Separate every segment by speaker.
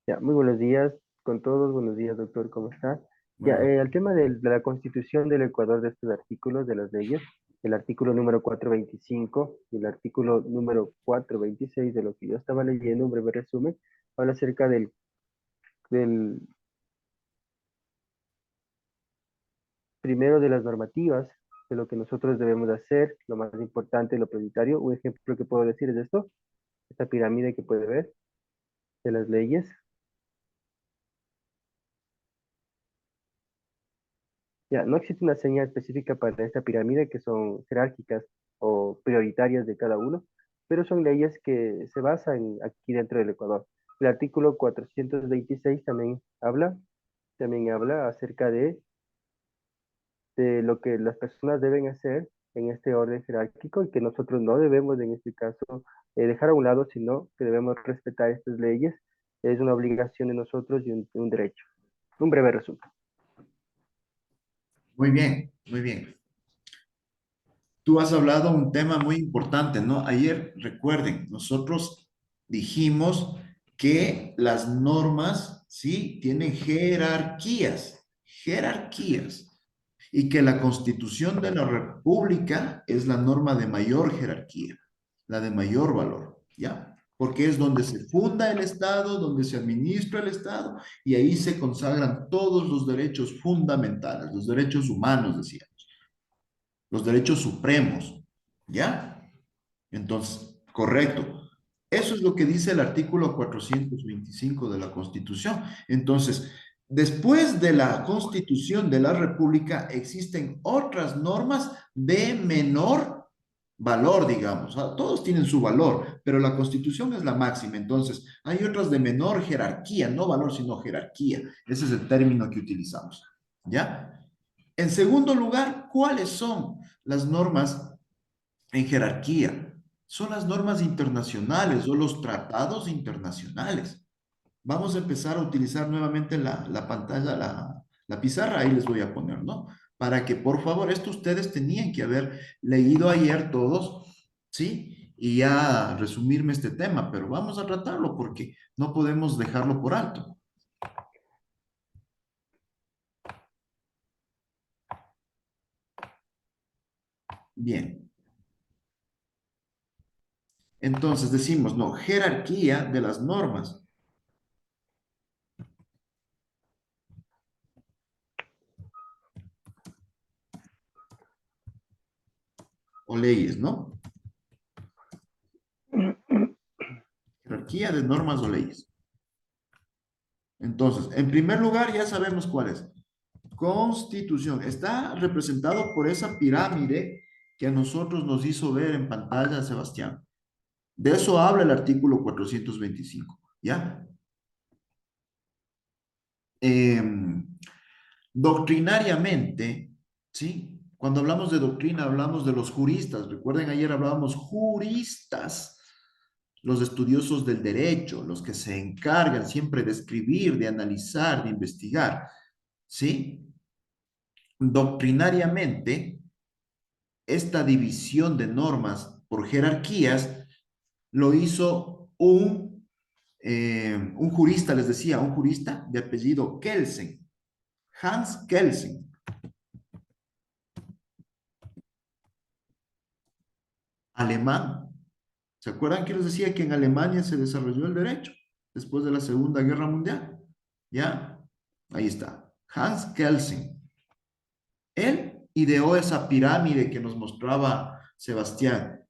Speaker 1: Ya, muy buenos días con todos. Buenos días, doctor, ¿cómo está? Ya,
Speaker 2: Bueno,
Speaker 1: al tema de la Constitución del Ecuador, de estos artículos de las leyes, el artículo número 425 y el artículo número 426 de lo que yo estaba leyendo, un breve resumen, habla acerca del primero de las normativas, de lo que nosotros debemos de hacer, lo más importante, lo prioritario. Un ejemplo que puedo decir es esto, esta pirámide que puede ver de las leyes. Ya, no existe una señal específica para esta pirámide que son jerárquicas o prioritarias de cada uno, pero son leyes que se basan aquí dentro del Ecuador. El artículo 426 también habla acerca de lo que las personas deben hacer en este orden jerárquico y que nosotros no debemos en este caso dejar a un lado, sino que debemos respetar estas leyes. Es una obligación de nosotros y un derecho. Un breve resumen.
Speaker 2: muy bien, muy bien. Tú has hablado un tema muy importante, ¿no? Ayer, recuerden, nosotros dijimos que las normas, ¿sí? Tienen jerarquías, y que la Constitución de la República es la norma de mayor jerarquía, la de mayor valor, ¿ya? Porque es donde se funda el Estado, donde se administra el Estado, y ahí se consagran todos los derechos fundamentales, los derechos humanos, decía, los derechos supremos, ¿ya? Entonces, correcto. Eso es lo que dice el artículo 425 de la Constitución. Entonces, después de la Constitución de la República, existen otras normas de menor valor, digamos. Todos tienen su valor, pero la Constitución es la máxima. Entonces, hay otras de menor jerarquía, no valor, sino jerarquía. Ese es el término que utilizamos, ¿ya? En segundo lugar, ¿cuáles son las normas en jerarquía? Son las normas internacionales o los tratados internacionales. Vamos a empezar a utilizar nuevamente la pantalla, la pizarra, ahí les voy a poner, ¿no? Para que, por favor, esto ustedes tenían que haber leído ayer todos, ¿sí? Y ya resumirme este tema, pero vamos a tratarlo porque no podemos dejarlo por alto. Bien, entonces decimos, no, jerarquía de las normas o leyes, ¿no? Jerarquía de normas o leyes. Entonces, en primer lugar, ya sabemos cuál es. Constitución. Está representado por esa pirámide que a nosotros nos hizo ver en pantalla Sebastián. De eso habla el artículo 425, ¿ya? Doctrinariamente, ¿sí? Cuando hablamos de doctrina, hablamos de los juristas. Recuerden, ayer hablábamos juristas, los estudiosos del derecho, los que se encargan siempre de escribir, de analizar, de investigar, ¿sí? Doctrinariamente, esta división de normas por jerarquías lo hizo un jurista, les decía, un jurista de apellido Kelsen, Hans Kelsen, alemán. ¿Se acuerdan que les decía que en Alemania se desarrolló el derecho después de la Segunda Guerra Mundial? ¿Ya? Ahí está. Hans Kelsen. Él ideó esa pirámide que nos mostraba Sebastián.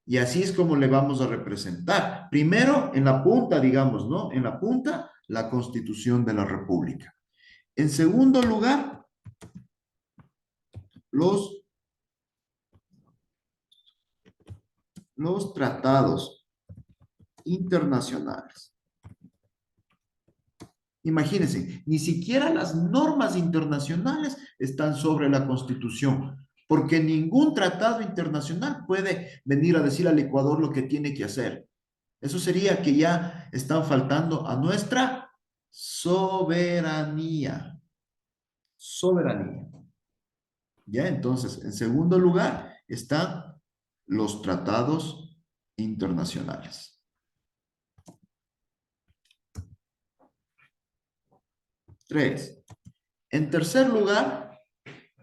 Speaker 2: Y así es como le vamos a representar. Primero, en la punta, digamos, ¿no? En la punta, la Constitución de la República. En segundo lugar, los, los tratados internacionales. Imagínense, ni siquiera las normas internacionales están sobre la Constitución, porque ningún tratado internacional puede venir a decir al Ecuador lo que tiene que hacer. Eso sería que ya están faltando a nuestra soberanía. Soberanía. Ya, entonces, en segundo lugar están los tratados internacionales. Tres. En tercer lugar,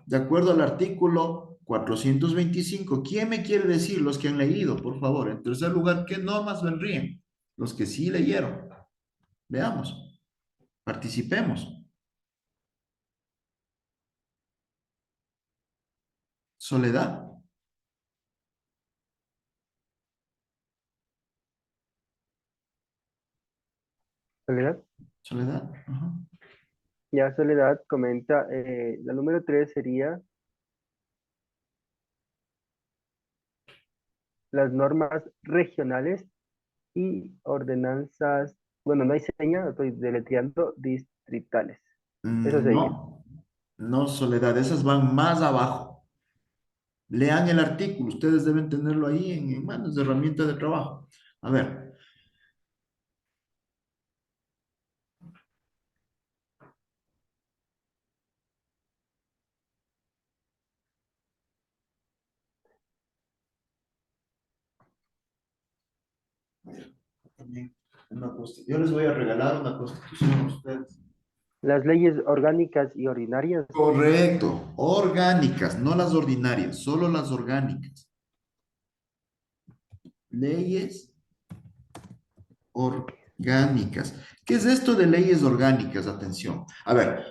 Speaker 2: de acuerdo al artículo 425, ¿quién me quiere decir, los que han leído, por favor? En tercer lugar, ¿qué normas vendrían? Los que sí leyeron. Veamos, participemos. Soledad,
Speaker 1: Soledad.
Speaker 2: Soledad. Ajá.
Speaker 1: Ya Soledad comenta, la número 3 sería las normas regionales y ordenanzas, bueno, no hay seña, estoy deletreando, distritales. Eso sería.
Speaker 2: No, no, Soledad, esas van más abajo. Lean el artículo, ustedes deben tenerlo ahí en manos de herramienta de trabajo. A ver, también yo les voy a regalar una constitución a ustedes.
Speaker 1: Las leyes orgánicas y ordinarias.
Speaker 2: Correcto, orgánicas, no las ordinarias, solo las orgánicas. Leyes orgánicas. ¿Qué es esto de leyes orgánicas? Atención. A ver,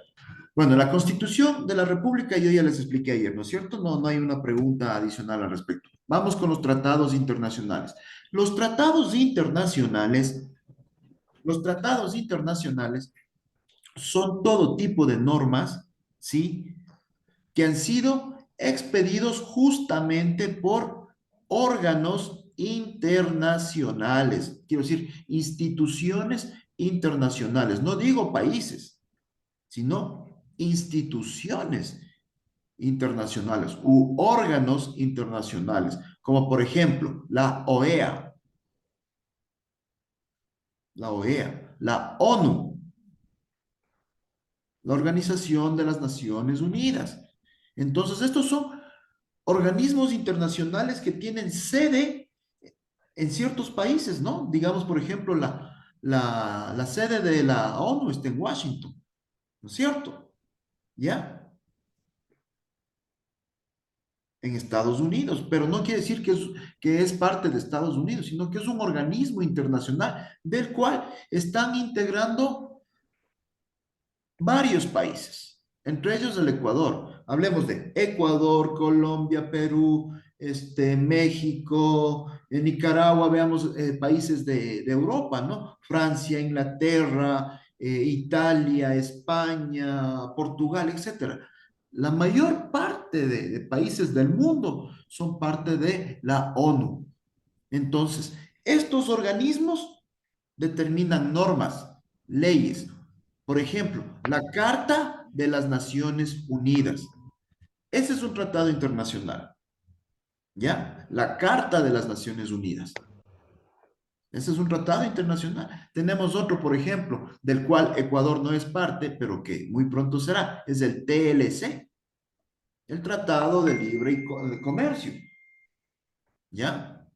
Speaker 2: bueno, la Constitución de la República yo ya les expliqué ayer, ¿no es cierto? No, no hay una pregunta adicional al respecto. Vamos con los tratados internacionales. Los tratados internacionales, los tratados internacionales son todo tipo de normas, ¿sí? Que han sido expedidos justamente por órganos internacionales, quiero decir, instituciones internacionales. No digo países, sino instituciones internacionales u órganos internacionales, como por ejemplo la OEA, la ONU, la Organización de las Naciones Unidas. Entonces, estos son organismos internacionales que tienen sede en ciertos países, ¿no? Digamos, por ejemplo, la sede de la ONU está en Washington, ¿no es cierto? ¿Ya? En Estados Unidos, pero no quiere decir que es parte de Estados Unidos, sino que es un organismo internacional del cual están integrando varios países, entre ellos el Ecuador. Hablemos de Ecuador, Colombia, Perú, México, Nicaragua, veamos países de Europa, ¿no? Francia, Inglaterra, Italia, España, Portugal, etcétera. La mayor parte de países del mundo son parte de la ONU. Entonces, estos organismos determinan normas, leyes. Por ejemplo, la Carta de las Naciones Unidas. Ese es un tratado internacional, ¿ya? La Carta de las Naciones Unidas. Ese es un tratado internacional. Tenemos otro, por ejemplo, del cual Ecuador no es parte, pero que muy pronto será. Es el TLC, el Tratado de Libre de Comercio, ¿ya?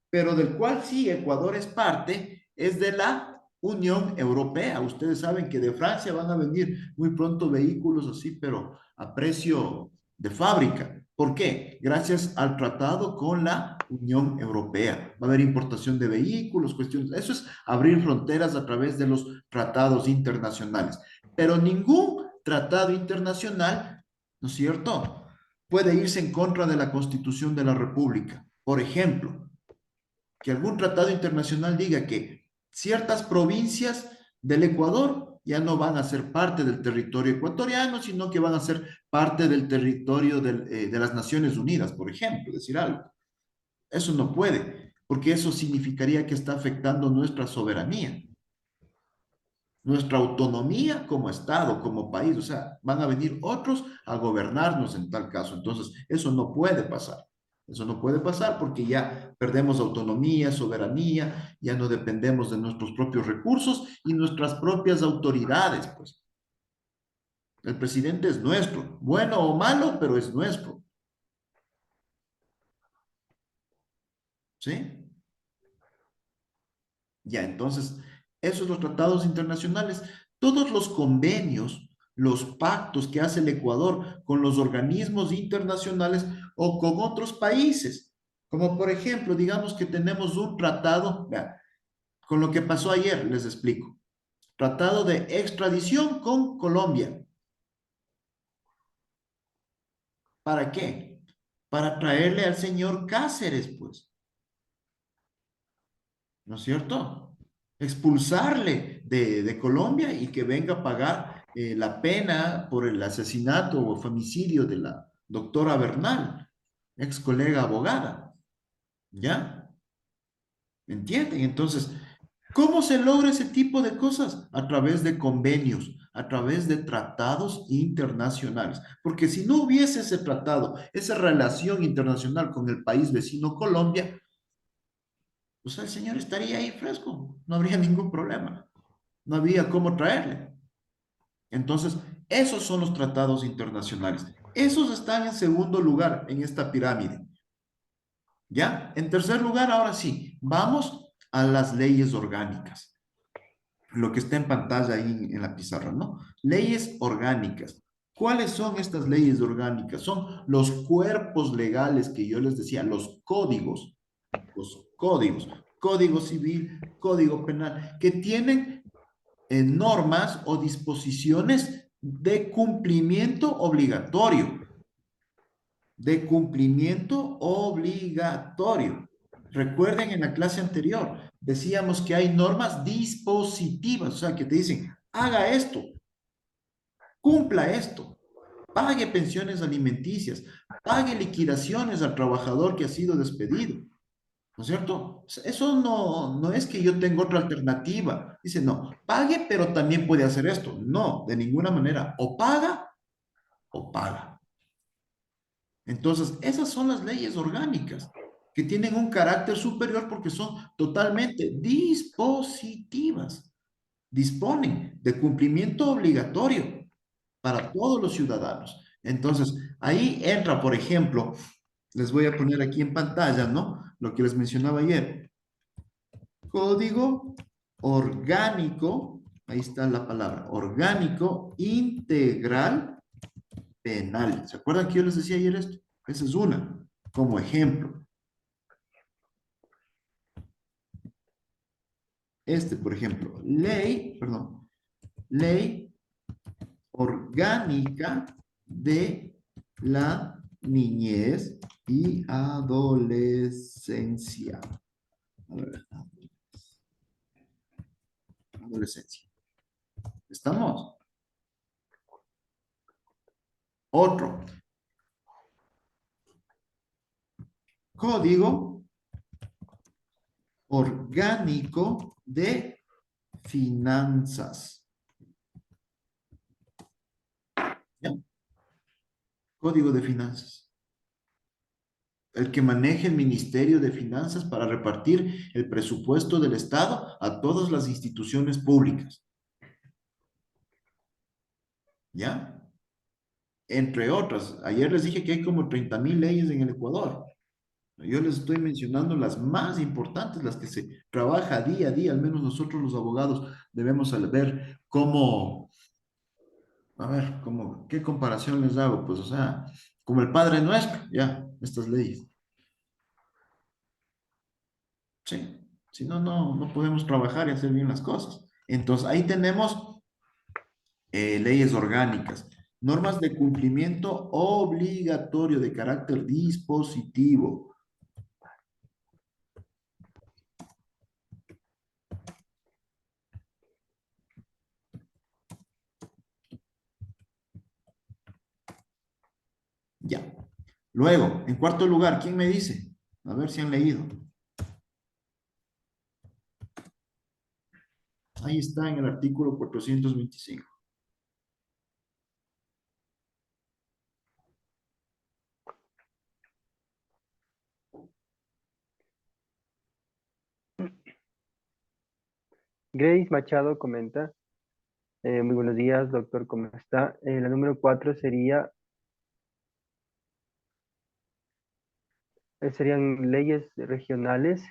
Speaker 2: Pero del cual sí Ecuador es parte, es de la Unión Europea. Ustedes saben que de Francia van a venir muy pronto vehículos así, pero a precio de fábrica. ¿Por qué? Gracias al tratado con la Unión Europea. Va a haber importación de vehículos, cuestiones. Eso es abrir fronteras a través de los tratados internacionales. Pero ningún tratado internacional, ¿no es cierto?, puede irse en contra de la Constitución de la República. Por ejemplo, que algún tratado internacional diga que ciertas provincias del Ecuador ya no van a ser parte del territorio ecuatoriano, sino que van a ser parte del territorio de las Naciones Unidas, por ejemplo, decir algo. Eso no puede, porque eso significaría que está afectando nuestra soberanía, nuestra autonomía como Estado, como país. O sea, van a venir otros a gobernarnos en tal caso. Entonces, eso no puede pasar. Eso no puede pasar porque ya perdemos autonomía, soberanía, ya no dependemos de nuestros propios recursos y nuestras propias autoridades, pues. El presidente es nuestro, bueno o malo, pero es nuestro, ¿sí? Ya, entonces, esos son los tratados internacionales. Todos los convenios, los pactos que hace el Ecuador con los organismos internacionales o con otros países. Como por ejemplo, digamos que tenemos un tratado, vea, con lo que pasó ayer, les explico. Tratado de extradición con Colombia. ¿Para qué? Para traerle al señor Cáceres, pues, ¿no es cierto? Expulsarle de Colombia y que venga a pagar la pena por el asesinato o femicidio de la doctora Bernal, ex colega abogada, ¿ya? ¿Me entienden? Entonces, ¿cómo se logra ese tipo de cosas? A través de convenios, a través de tratados internacionales. Porque si no hubiese ese tratado, esa relación internacional con el país vecino Colombia, pues el señor estaría ahí fresco, no habría ningún problema, no había cómo traerle. Entonces, esos son los tratados internacionales. Esos están en segundo lugar en esta pirámide. ¿Ya? En tercer lugar, ahora sí, vamos a las leyes orgánicas. Lo que está en pantalla ahí en la pizarra, ¿no? Leyes orgánicas. ¿Cuáles son estas leyes orgánicas? Son los cuerpos legales que yo les decía, los códigos, código civil, código penal, que tienen normas o disposiciones de cumplimiento obligatorio, de cumplimiento obligatorio. Recuerden en la clase anterior, decíamos que hay normas dispositivas, o sea, que te dicen, haga esto, cumpla esto, pague pensiones alimenticias, pague liquidaciones al trabajador que ha sido despedido. ¿No es cierto? Eso no es que yo tenga otra alternativa. Dice, no, pague, pero también puede hacer esto. No, de ninguna manera. O paga o paga. Entonces, esas son las leyes orgánicas que tienen un carácter superior porque son totalmente dispositivas. Disponen de cumplimiento obligatorio para todos los ciudadanos. Entonces, ahí entra, por ejemplo, les voy a poner aquí en pantalla, ¿no? Lo que les mencionaba ayer. Código orgánico, ahí está la palabra, orgánico integral penal. ¿Se acuerdan que yo les decía ayer esto? Esa es una, como ejemplo. Este, por ejemplo, ley orgánica de la niñez y adolescencia. A ver, adolescencia. ¿Estamos? Otro. Código orgánico de finanzas. ¿Ya? Código de finanzas. El que maneje el Ministerio de Finanzas para repartir el presupuesto del Estado a todas las instituciones públicas. ¿Ya? Entre otras. Ayer les dije que hay como 30.000 leyes en el Ecuador. Yo les estoy mencionando las más importantes, las que se trabaja día a día, al menos nosotros los abogados debemos ver cómo, a ver, cómo, qué comparación les hago, pues, o sea, como el Padre Nuestro, ya, estas leyes. Sí, si no, no podemos trabajar y hacer bien las cosas. Entonces, ahí tenemos leyes orgánicas, normas de cumplimiento obligatorio de carácter dispositivo. Ya. Luego, en cuarto lugar, ¿quién me dice? A ver si han leído. Ahí está en el artículo 425.
Speaker 1: Grace Machado comenta, muy buenos días, doctor, ¿cómo está? La número 4 serían leyes regionales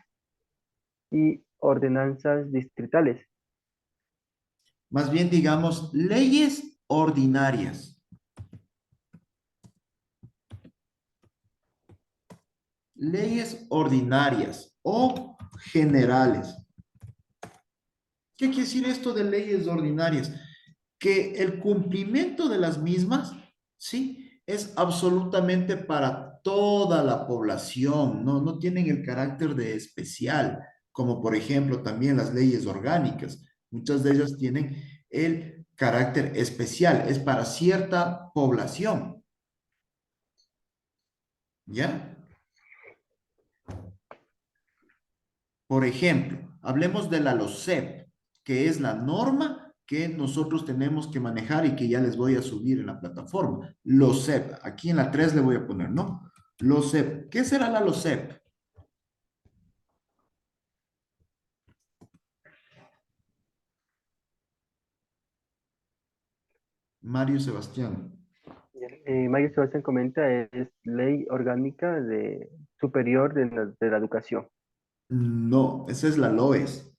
Speaker 1: y ordenanzas distritales.
Speaker 2: Más bien digamos leyes ordinarias. Leyes ordinarias o generales. ¿Qué quiere decir esto de leyes ordinarias? Que el cumplimiento de las mismas, ¿sí? Es absolutamente para toda la población, ¿no? No tienen el carácter de especial, como por ejemplo también las leyes orgánicas. Muchas de ellas tienen el carácter especial, es para cierta población, ¿ya? Por ejemplo, hablemos de la LOCEP, que es la norma que nosotros tenemos que manejar y que ya les voy a subir en la plataforma. LOCEP, aquí en la 3 le voy a poner, ¿no? LOCEP, ¿qué será la LOCEP? Mario Sebastián.
Speaker 1: Mario Sebastián comenta, es ley orgánica superior de la educación.
Speaker 2: No, esa es la LOES.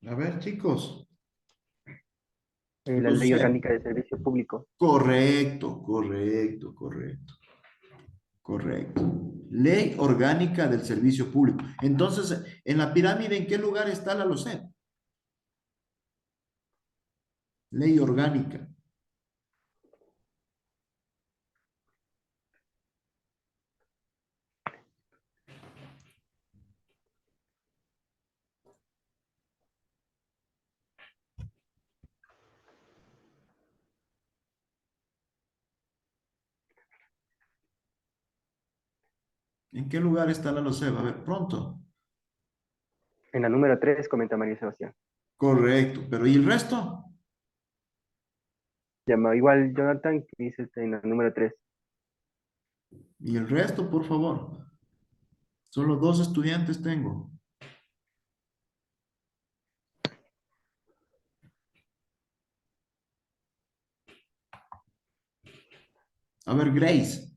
Speaker 2: A ver, chicos.
Speaker 1: La ley
Speaker 2: LOCEP.
Speaker 1: orgánica de servicio público.
Speaker 2: Correcto, correcto, correcto. Correcto. Ley orgánica del servicio público. Entonces, en la pirámide, ¿en qué lugar está la LOCEP? Ley orgánica. ¿En qué lugar está la LOCEP? A ver, pronto.
Speaker 1: En la número 3 comenta Mario Sebastián.
Speaker 2: Correcto. Pero ¿y el resto?
Speaker 1: Llama igual Jonathan, que dice en la número 3.
Speaker 2: ¿Y el resto, por favor? Solo dos estudiantes tengo. A ver, Grace.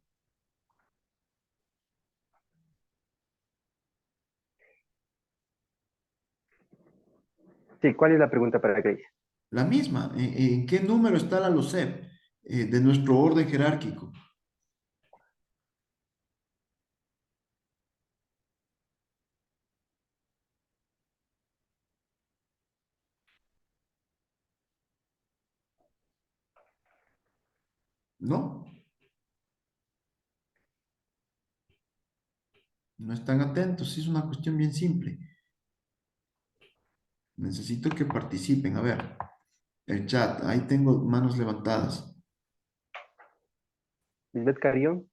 Speaker 1: Sí, ¿cuál es la pregunta para Grace?
Speaker 2: La misma. ¿En qué número está la LOCEP de nuestro orden jerárquico? ¿No? No están atentos. Sí, es una cuestión bien simple. Necesito que participen. A ver, el chat. Ahí tengo manos levantadas.
Speaker 1: Lisbeth Carrión.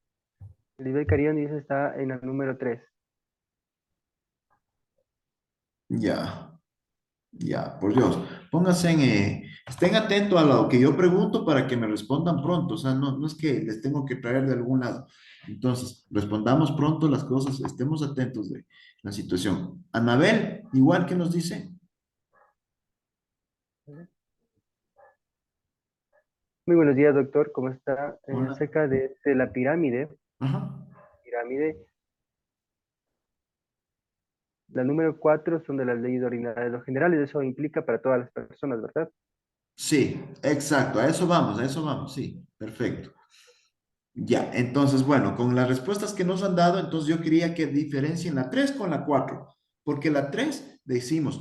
Speaker 1: Lisbeth Carrión dice está en la número 3.
Speaker 2: Ya. Ya, por Dios, pónganse estén atentos a lo que yo pregunto para que me respondan pronto, o sea, no, no es que les tengo que traer de algún lado. Entonces, respondamos pronto las cosas, estemos atentos de la situación. Anabel, igual que nos dice.
Speaker 1: Muy buenos días, doctor. ¿Cómo está?
Speaker 2: Hola.
Speaker 1: Acerca de la
Speaker 2: Ajá.
Speaker 1: pirámide, la número 4 son de las leyes ordinarias de los generales. Eso implica para todas las personas, ¿verdad?
Speaker 2: Sí, exacto, a eso vamos, sí, perfecto. Ya, entonces, bueno, con las respuestas que nos han dado, entonces yo quería que diferencien la 3 con la 4, porque la 3 decimos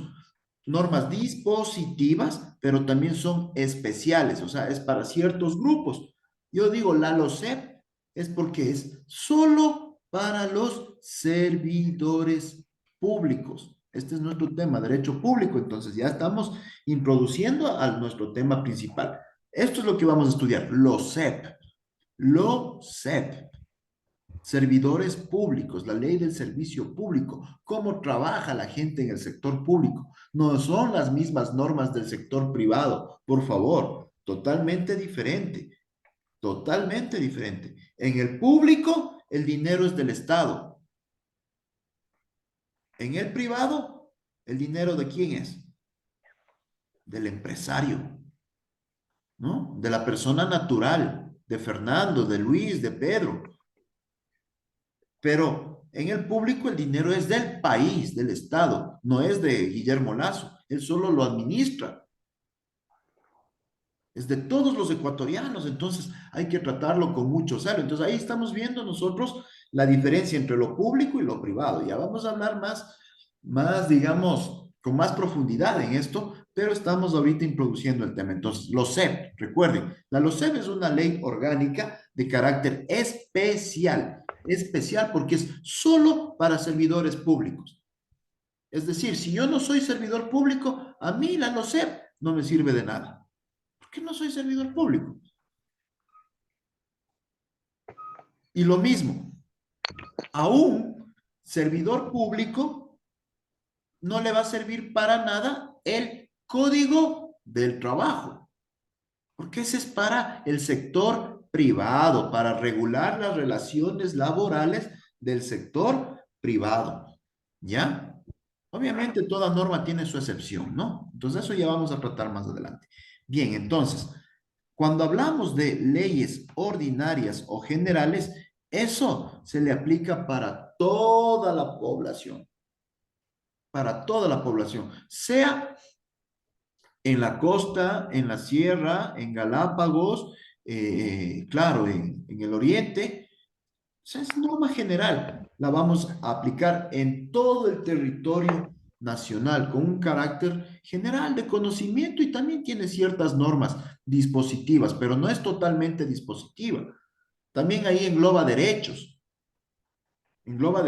Speaker 2: normas dispositivas, pero también son especiales, o sea, es para ciertos grupos. Yo digo, la LOCEP es porque es solo para los servidores públicos. Este es nuestro tema, derecho público, entonces ya estamos introduciendo a nuestro tema principal. Esto es lo que vamos a estudiar, LOCEP. LOCEP, servidores públicos, la ley del servicio público, cómo trabaja la gente en el sector público. No son las mismas normas del sector privado, por favor, totalmente diferente, totalmente diferente. En el público, el dinero es del Estado. En el privado, ¿el dinero de quién es? Del empresario, ¿no? De la persona natural, de Fernando, de Luis, de Pedro. Pero en el público el dinero es del país, del Estado, no es de Guillermo Lazo. Él solo lo administra. Es de todos los ecuatorianos, entonces hay que tratarlo con mucho celo. Entonces ahí estamos viendo nosotros la diferencia entre lo público y lo privado. Ya vamos a hablar digamos, con más profundidad en esto, pero estamos ahorita introduciendo el tema. Entonces, LOCEP, recuerden, la LOCEP es una ley orgánica de carácter especial porque es solo para servidores públicos. Es decir, si yo no soy servidor público, a mí la LOCEP no me sirve de nada que no soy servidor público. Y lo mismo, a un servidor público no le va a servir para nada el código del trabajo, porque ese es para el sector privado, para regular las relaciones laborales del sector privado. ¿Ya? Obviamente toda norma tiene su excepción, ¿no? Entonces eso ya vamos a tratar más adelante. Bien, entonces, cuando hablamos de leyes ordinarias o generales, eso se le aplica para toda la población, sea en la costa, en la sierra, en Galápagos, claro, en el oriente. O sea, es norma general. La vamos a aplicar en todo el territorio nacional con un carácter general de conocimiento y también tiene ciertas normas dispositivas, pero no es totalmente dispositiva. También ahí engloba derechos, engloba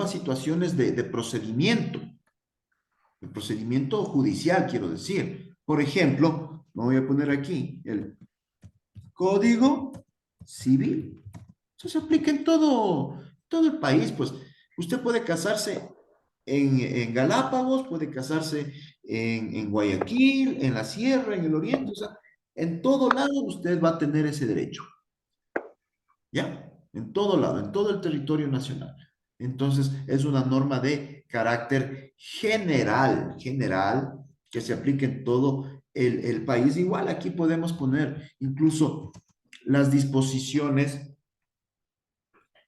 Speaker 2: situaciones de procedimiento judicial, quiero decir. Por ejemplo, me voy a poner aquí el Código Civil. Eso se aplica en todo el país, pues usted puede casarse en Galápagos, puede casarse en Guayaquil, en la sierra, en el oriente, o sea, en todo lado usted va a tener ese derecho, ¿ya? En todo lado, en todo el territorio nacional. Entonces, es una norma de carácter general, que se aplica en todo el país. Igual aquí podemos poner incluso las disposiciones,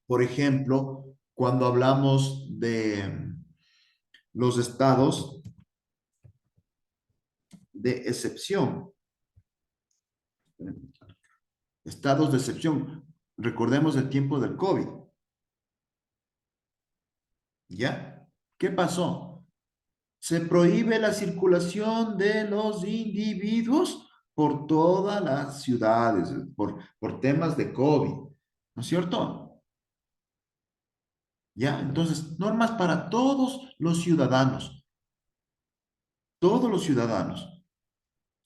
Speaker 2: por ejemplo, cuando hablamos de los estados de excepción, estados de excepción. Recordemos el tiempo del COVID, ¿ya? ¿Qué pasó? Se prohíbe la circulación de los individuos por todas las ciudades, por temas de COVID, ¿no es cierto? ¿Ya? Entonces, normas para todos los ciudadanos,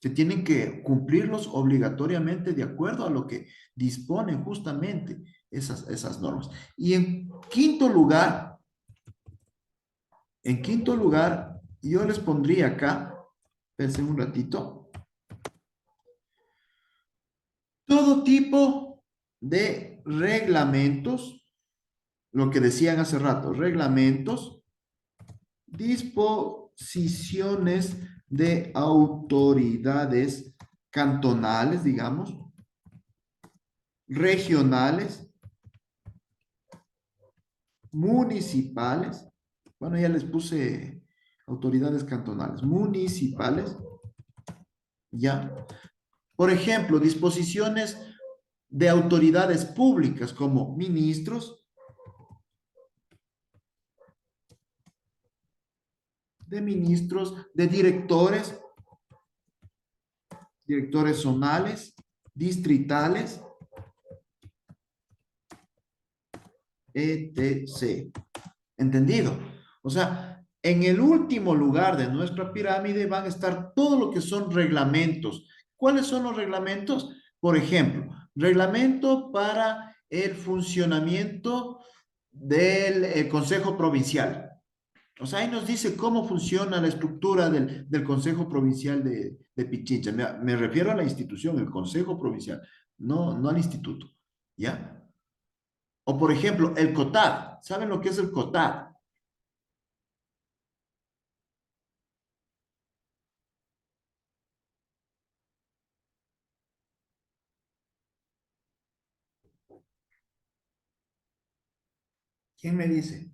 Speaker 2: que tienen que cumplirlos obligatoriamente de acuerdo a lo que disponen justamente esas normas. Y en quinto lugar, yo les pondría acá, pensé un ratito, todo tipo de reglamentos, lo que decían hace rato, reglamentos, disposiciones de autoridades cantonales, digamos, regionales, municipales, bueno, ya les puse autoridades cantonales, municipales, ya. Por ejemplo, disposiciones de autoridades públicas como ministros, de directores zonales, distritales, etc. ¿Entendido? O sea, en el último lugar de nuestra pirámide van a estar todo lo que son reglamentos. ¿Cuáles son los reglamentos? Por ejemplo, reglamento para el funcionamiento del Consejo Provincial. O sea, ahí nos dice cómo funciona la estructura del Consejo Provincial de Pichincha. Me refiero a la institución, el Consejo Provincial, no al instituto. ¿Ya? O por ejemplo, el COTAD. ¿Saben lo que es el COTAD? ¿Quién me dice?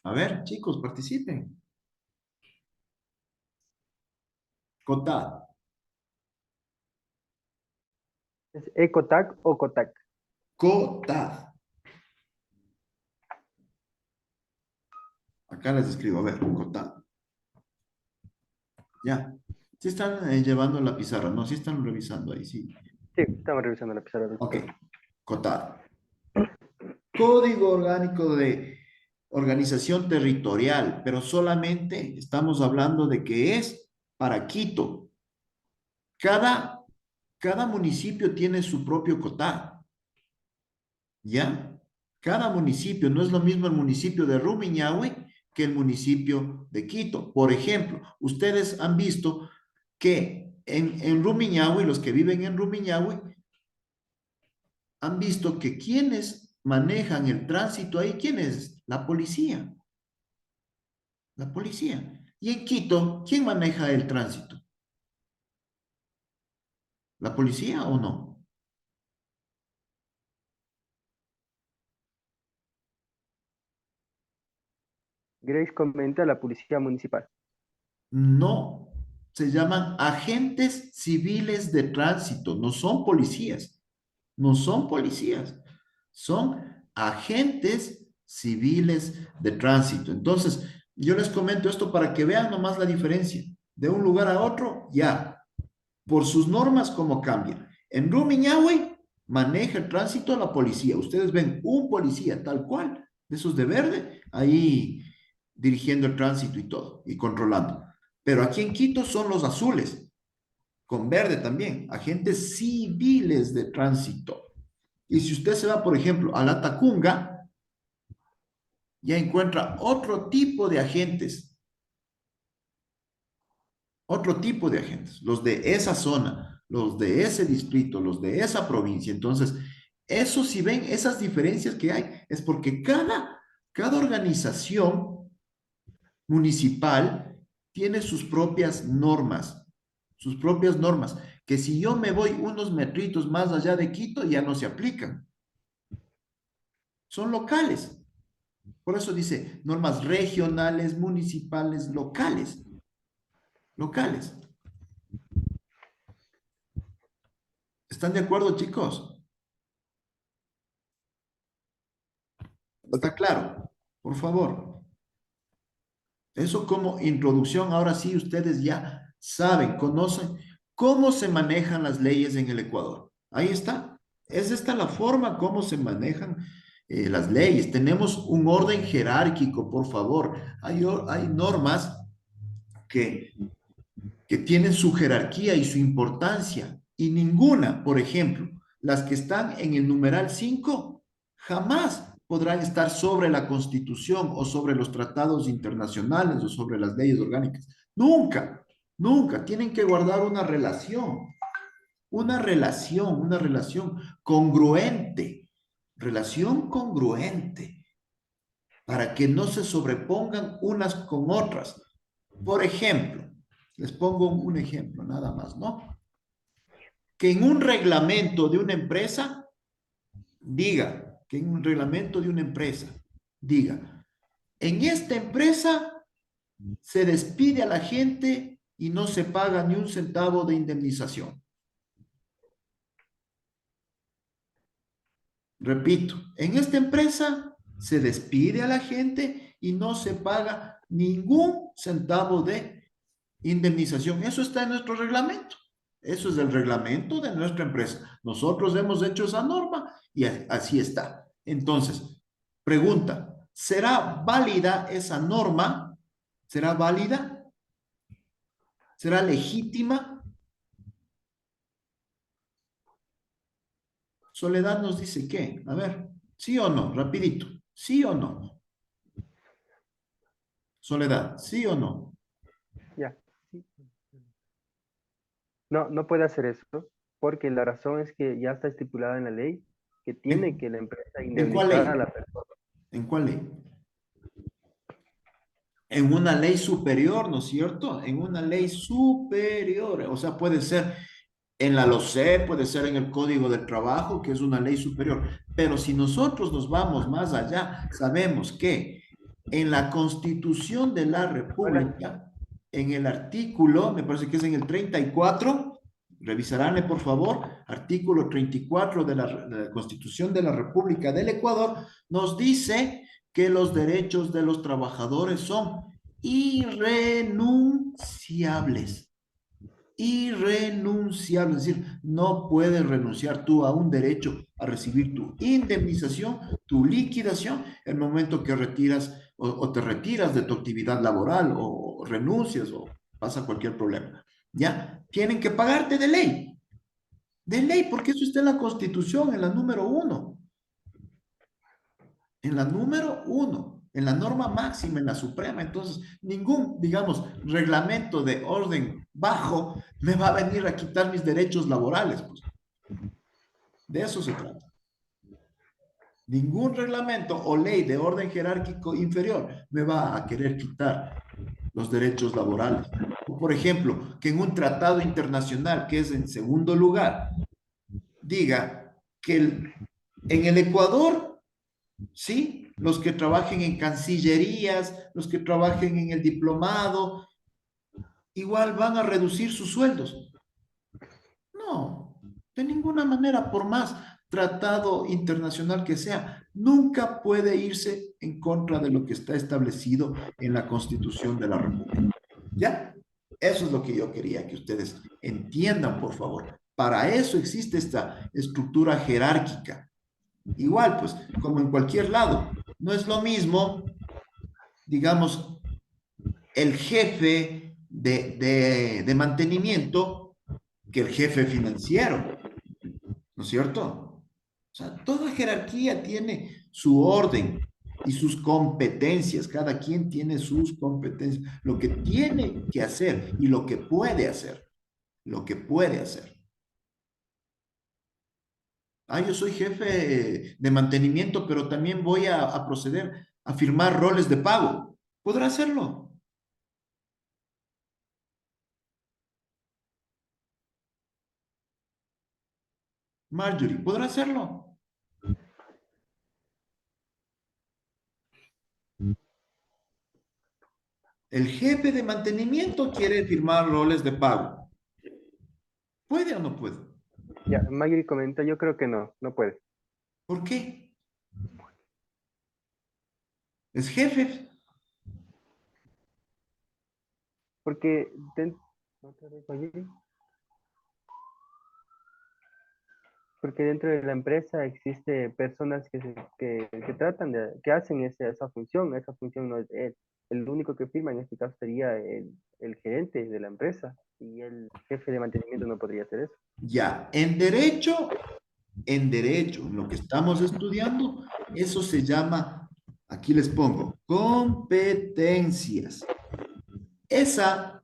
Speaker 2: A ver, chicos, participen. Cotad.
Speaker 1: ¿Es Ecotac o Cotac?
Speaker 2: Cotad. Acá les escribo, a ver, Cotad. Ya. Sí están llevando la pizarra, no, sí están revisando ahí, sí.
Speaker 1: Sí, estamos revisando la pizarra del
Speaker 2: Ok,
Speaker 1: profe.
Speaker 2: Cotad. Código orgánico de organización territorial, pero solamente estamos hablando de que es para Quito. Cada, cada municipio tiene su propio COTAD, ¿ya? Cada municipio, no es lo mismo el municipio de Rumiñahui que el municipio de Quito. Por ejemplo, ustedes han visto que en Rumiñahui, los que viven en Rumiñahui, han visto que quienes manejan el tránsito ahí, ¿quién es? La policía. La policía. Y en Quito, ¿quién maneja el tránsito? ¿La policía o no?
Speaker 1: Grace comenta la policía municipal.
Speaker 2: No, se llaman agentes civiles de tránsito, no son policías, no son policías, son agentes civiles de tránsito. Entonces, yo les comento esto para que vean nomás la diferencia. De un lugar a otro, ya, por sus normas, cómo cambia. En Rumiñahui maneja el tránsito la policía. Ustedes ven un policía tal cual, de esos de verde, ahí dirigiendo el tránsito y todo, y controlando. Pero aquí en Quito son los azules, con verde también, agentes civiles de tránsito. Y si usted se va, por ejemplo, a la Tacunga, ya encuentra otro tipo de agentes, los de esa zona, los de ese distrito, los de esa provincia. Entonces, eso si ven esas diferencias que hay, es porque cada organización municipal tiene sus propias normas, que si yo me voy unos metritos más allá de Quito, ya no se aplican. Son locales. Por eso dice normas regionales, municipales, locales. Locales. ¿Están de acuerdo, chicos?
Speaker 1: Ok.
Speaker 2: ¿Está claro? Por favor. Eso como introducción, ahora sí ustedes ya saben, conocen cómo se manejan las leyes en el Ecuador. Ahí está. Es esta la forma como se manejan las leyes. Tenemos un orden jerárquico, por favor. Hay normas que, que tienen su jerarquía y su importancia y ninguna, por ejemplo, las que están en el numeral 5 jamás podrán estar sobre la Constitución o sobre los tratados internacionales o sobre las leyes orgánicas. Nunca, nunca. Tienen que guardar una relación relación congruente, para que no se sobrepongan unas con otras. Por ejemplo, les pongo un ejemplo nada más, ¿no? Que en un reglamento de una empresa diga, que en un reglamento de una empresa diga, en esta empresa se despide a la gente y no se paga ni un centavo de indemnización. Repito, en esta empresa se despide a la gente y no se paga ningún centavo de indemnización. Eso está en nuestro reglamento. Eso es el reglamento de nuestra empresa. Nosotros hemos hecho esa norma y así está. Entonces, pregunta, ¿será válida esa norma? ¿Será válida? ¿Será legítima? Soledad nos dice qué. A ver, ¿sí o no? Rapidito. ¿Sí o no? Soledad, ¿sí o no?
Speaker 1: Ya. No, no puede hacer eso porque la razón es que ya está estipulada en la ley que tiene
Speaker 2: ¿En,
Speaker 1: que la empresa
Speaker 2: en cuál
Speaker 1: indemnizar a
Speaker 2: ley?
Speaker 1: la persona.
Speaker 2: ¿En cuál ley? en una ley superior, ¿no es cierto? En una ley superior, o sea, puede ser en la LOCE, puede ser en el Código del Trabajo, que es una ley superior. Pero si nosotros nos vamos más allá, sabemos que en la Constitución de la
Speaker 1: Hola.
Speaker 2: República, en el artículo, me parece que es en el 34, revisaránle por favor, artículo 34 de la Constitución de la República del Ecuador, nos dice que los derechos de los trabajadores son irrenunciables. Irrenunciable, es decir, no puedes renunciar tú a un derecho a recibir tu indemnización, tu liquidación, el momento que retiras o te retiras de tu actividad laboral o renuncias o pasa cualquier problema. ¿Ya? Tienen que pagarte de ley, porque eso está en la Constitución, en la número uno, en la número uno, en la norma máxima, en la suprema. Entonces, ningún, digamos, reglamento de orden bajo me va a venir a quitar mis derechos laborales. Pues. De eso se trata. Ningún reglamento o ley de orden jerárquico inferior me va a querer quitar los derechos laborales. O, por ejemplo, que en un tratado internacional, que es en segundo lugar, diga que en el Ecuador, ¿sí? Los que trabajen en cancillerías, los que trabajen en el diplomado, igual van a reducir sus sueldos. No, de ninguna manera, por más tratado internacional que sea, nunca puede irse en contra de lo que está establecido en la Constitución de la República. ¿Ya? Eso es lo que yo quería que ustedes entiendan, por favor. Para eso existe esta estructura jerárquica. Igual, pues, como en cualquier lado, no es lo mismo, digamos, el jefe de mantenimiento que el jefe financiero, ¿no es cierto? O sea, toda jerarquía tiene su orden y sus competencias, cada quien tiene sus competencias, lo que tiene que hacer y lo que puede hacer, lo que puede hacer. Ah, yo soy jefe de mantenimiento, pero también voy a proceder a firmar roles de pago. ¿Podrá hacerlo? Marjorie, ¿podrá hacerlo? El jefe de mantenimiento quiere firmar roles de pago. ¿Puede o no puede?
Speaker 1: Ya, Maggie comenta, yo creo que no, no puede.
Speaker 2: ¿Por qué? Es jefe.
Speaker 1: Porque, otra vez, Maggie. Porque dentro de la empresa existe personas que tratan que hacen esa función no es de él. El único que firma en este caso sería el gerente de la empresa y el jefe de mantenimiento no podría hacer eso.
Speaker 2: Ya, en derecho, lo que estamos estudiando, eso se llama, aquí les pongo, competencias. Esa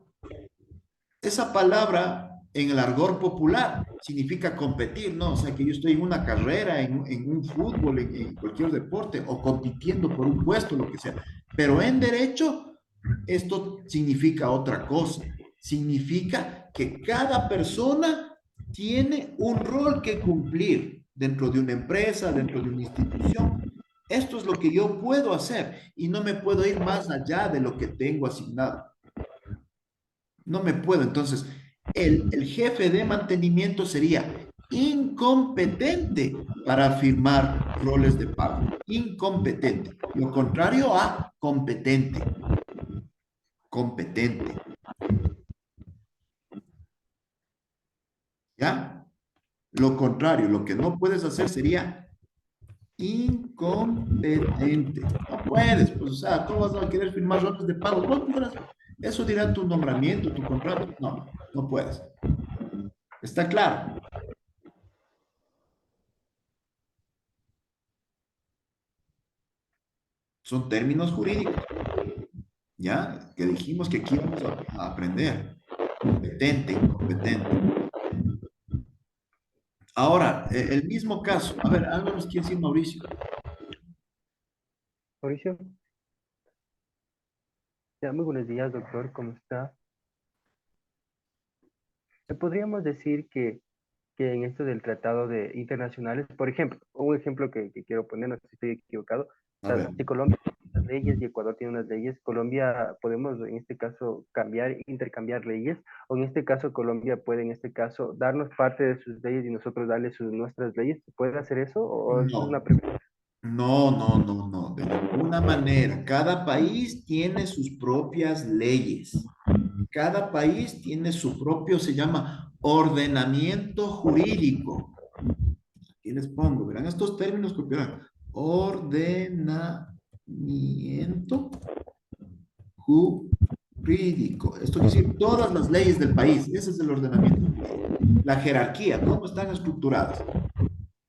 Speaker 2: Esa palabra en el argot popular significa competir, ¿no? O sea, que yo estoy en una carrera, en un fútbol, en cualquier deporte, o compitiendo por un puesto, lo que sea. Pero en derecho, esto significa otra cosa. Significa que cada persona tiene un rol que cumplir dentro de una empresa, dentro de una institución. Esto es lo que yo puedo hacer y no me puedo ir más allá de lo que tengo asignado. No me puedo. Entonces, el jefe de mantenimiento sería incompetente para firmar roles de pago. Incompetente. Lo contrario a competente. Competente. ¿Ya? Lo contrario, lo que no puedes hacer sería incompetente. No puedes, pues, o sea, ¿cómo vas a querer firmar roles de pago? No podrás. Eso dirá tu nombramiento, tu contrato. No, no puedes. ¿Está claro? Son términos jurídicos. ¿Ya? Que dijimos que aquí vamos a aprender. Competente, incompetente. Ahora, el mismo caso. A ver, algo nos quiere decir Mauricio.
Speaker 1: Mauricio, Ya, muy buenos días, doctor, ¿cómo está? Podríamos decir que en esto del tratado de internacionales, por ejemplo, un ejemplo que quiero poner, no sé si estoy equivocado, o
Speaker 2: A ver.
Speaker 1: sea, si Colombia tiene unas leyes y Ecuador tiene unas leyes, Colombia podemos en este caso cambiar, intercambiar leyes, o en este caso Colombia puede en este caso darnos parte de sus leyes y nosotros darle nuestras leyes. ¿Se puede hacer eso? ¿O es una
Speaker 2: No,
Speaker 1: pregunta?
Speaker 2: no, no, no, no, de ninguna manera. Cada país tiene sus propias leyes. Cada país tiene su propio, se llama ordenamiento jurídico. Aquí les pongo, verán estos términos copiarán. Ordenamiento jurídico. Esto quiere decir todas las leyes del país. Ese es el ordenamiento jurídico. La jerarquía, cómo están estructuradas.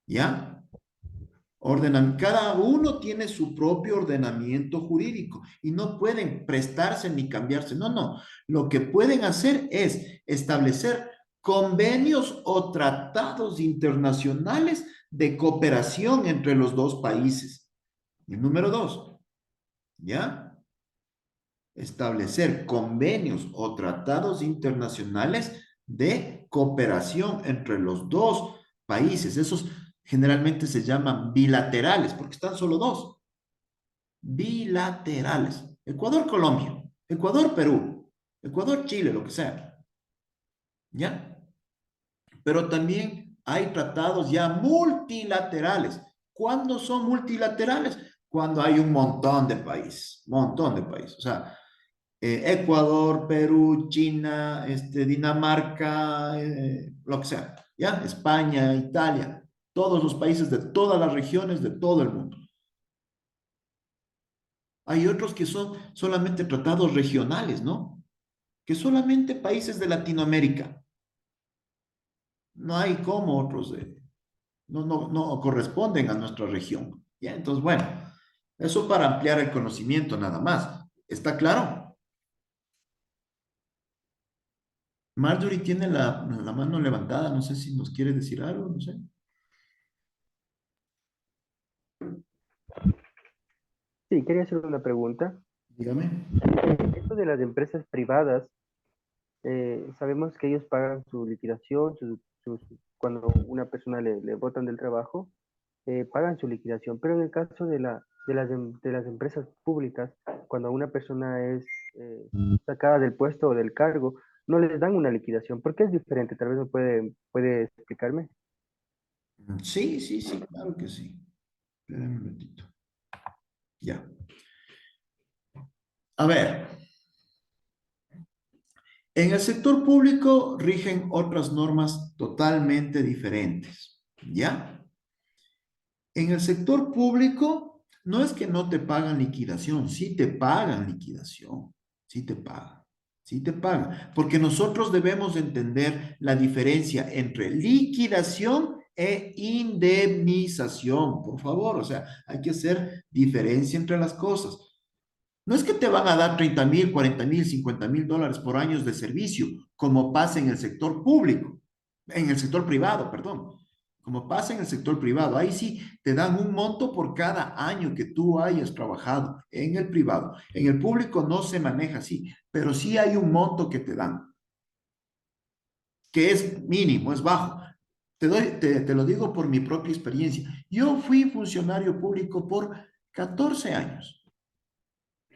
Speaker 2: ¿Ya? Cada uno tiene su propio ordenamiento jurídico y no pueden prestarse ni cambiarse. No, no. Lo que pueden hacer es establecer convenios o tratados internacionales de cooperación entre los dos países. Y número dos, ¿ya? Establecer convenios o tratados internacionales de cooperación entre los dos países. Esos generalmente se llaman bilaterales porque están solo dos. Bilaterales. Ecuador-Colombia, Ecuador-Perú, Ecuador-Chile, lo que sea. ¿Ya? Pero también hay tratados ya multilaterales. ¿Cuándo son multilaterales? Cuando hay un montón de países. O sea, Ecuador, Perú, China, Dinamarca, lo que sea, ¿ya? España, Italia, todos los países de todas las regiones de todo el mundo. Hay otros que son solamente tratados regionales, ¿no? Que solamente países de Latinoamérica. No hay como otros, no corresponden a nuestra región. ¿Ya? Entonces, bueno, eso para ampliar el conocimiento nada más. ¿Está claro? Marjorie tiene la mano levantada, no sé si nos quiere decir algo, no sé.
Speaker 1: Sí, quería hacer una pregunta.
Speaker 2: Dígame.
Speaker 1: Esto de las empresas privadas, sabemos que ellos pagan su liquidación, cuando una persona le botan del trabajo, pagan su liquidación, pero en el caso de las empresas públicas, cuando una persona es sacada del puesto o del cargo, no les dan una liquidación. ¿Por qué es diferente? Tal vez puede explicarme.
Speaker 2: Sí, sí, sí, claro que sí. Espérame un ratito. Ya. A ver, en el sector público rigen otras normas totalmente diferentes. ¿Ya? En el sector público no es que no te pagan liquidación, sí te pagan liquidación, sí te pagan, sí te pagan, porque nosotros debemos entender la diferencia entre liquidación e indemnización, por favor, o sea, hay que hacer diferencia entre las cosas. No es que te van a dar 30,000, 40,000, 50,000 dólares por años de servicio, como pasa en el sector público, en el sector privado, perdón, como pasa en el sector privado. Ahí sí te dan un monto por cada año que tú hayas trabajado en el privado. En el público no se maneja así, pero sí hay un monto que te dan, que es mínimo, es bajo. Te lo digo por mi propia experiencia. Yo fui funcionario público por 14 años.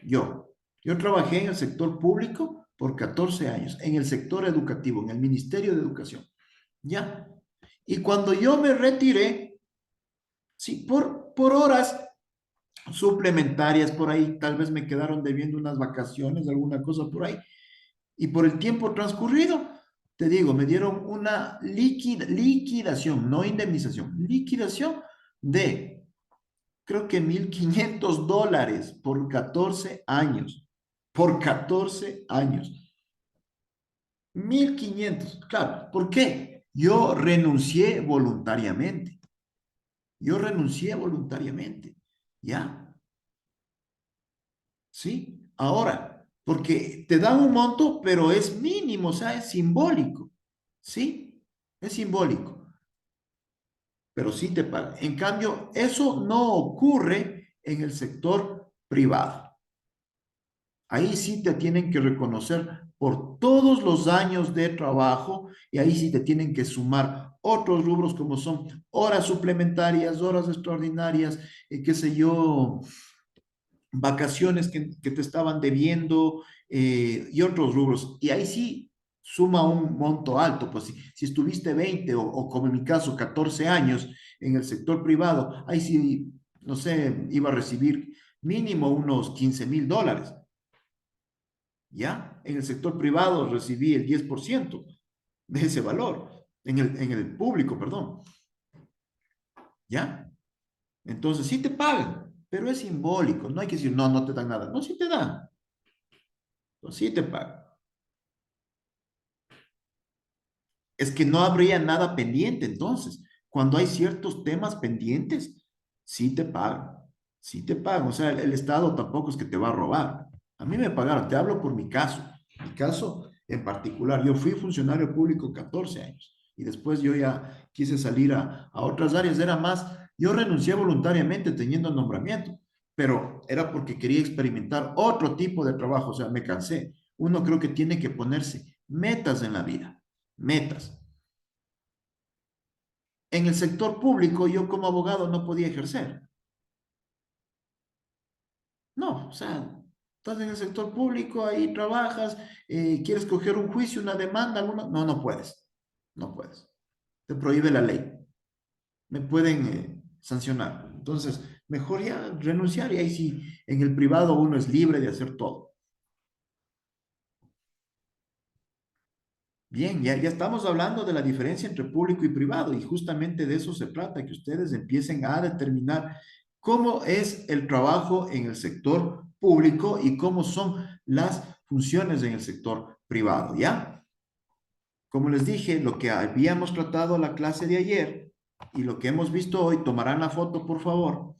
Speaker 2: Yo trabajé en el sector público por 14 años, en el sector educativo, en el Ministerio de Educación. ¿Ya? Y cuando yo me retiré, sí, por horas suplementarias por ahí, tal vez me quedaron debiendo unas vacaciones, alguna cosa por ahí, y por el tiempo transcurrido, te digo, me dieron una liquidación, no indemnización, liquidación de, creo que 1,500 dólares por 14 años. Por 14 años. 1,500. Claro, ¿por qué? Yo renuncié voluntariamente. Yo renuncié voluntariamente. ¿Ya? ¿Sí? Ahora, porque te dan un monto, pero es mínimo, o sea, es simbólico. ¿Sí? Es simbólico, pero sí te pagan. En cambio, eso no ocurre en el sector privado. Ahí sí te tienen que reconocer por todos los años de trabajo y ahí sí te tienen que sumar otros rubros como son horas suplementarias, horas extraordinarias, qué sé yo, vacaciones que te estaban debiendo y otros rubros. Y ahí sí suma un monto alto, pues si estuviste 20 o como en mi caso 14 años en el sector privado, ahí sí, no sé, iba a recibir mínimo unos $15,000. ¿Ya? En el sector privado recibí el 10% de ese valor, en el público, perdón, ¿ya? Entonces sí te pagan, pero es simbólico, no hay que decir, no, no te dan nada, no, sí te dan, no, sí te pagan. Es que no habría nada pendiente entonces. Cuando hay ciertos temas pendientes, sí te pagan, sí te pagan. O sea, el Estado tampoco es que te va a robar. A mí me pagaron, te hablo por mi caso en particular. Yo fui funcionario público 14 años y después yo ya quise salir a otras áreas. Era más, yo renuncié voluntariamente teniendo nombramiento, pero era porque quería experimentar otro tipo de trabajo. O sea, me cansé. Uno creo que tiene que ponerse metas en la vida, metas. En el sector público yo como abogado no podía ejercer. No, o sea, estás en el sector público, ahí trabajas, quieres coger un juicio, una demanda, alguna... No, no puedes. No puedes. Te prohíbe la ley. Me pueden sancionar. Entonces, mejor ya renunciar y ahí sí, en el privado uno es libre de hacer todo. Bien, ya estamos hablando de la diferencia entre público y privado y justamente de eso se trata, que ustedes empiecen a determinar cómo es el trabajo en el sector público y cómo son las funciones en el sector privado, ¿ya? Como les dije, lo que habíamos tratado en la clase de ayer y lo que hemos visto hoy, tomarán la foto, por favor.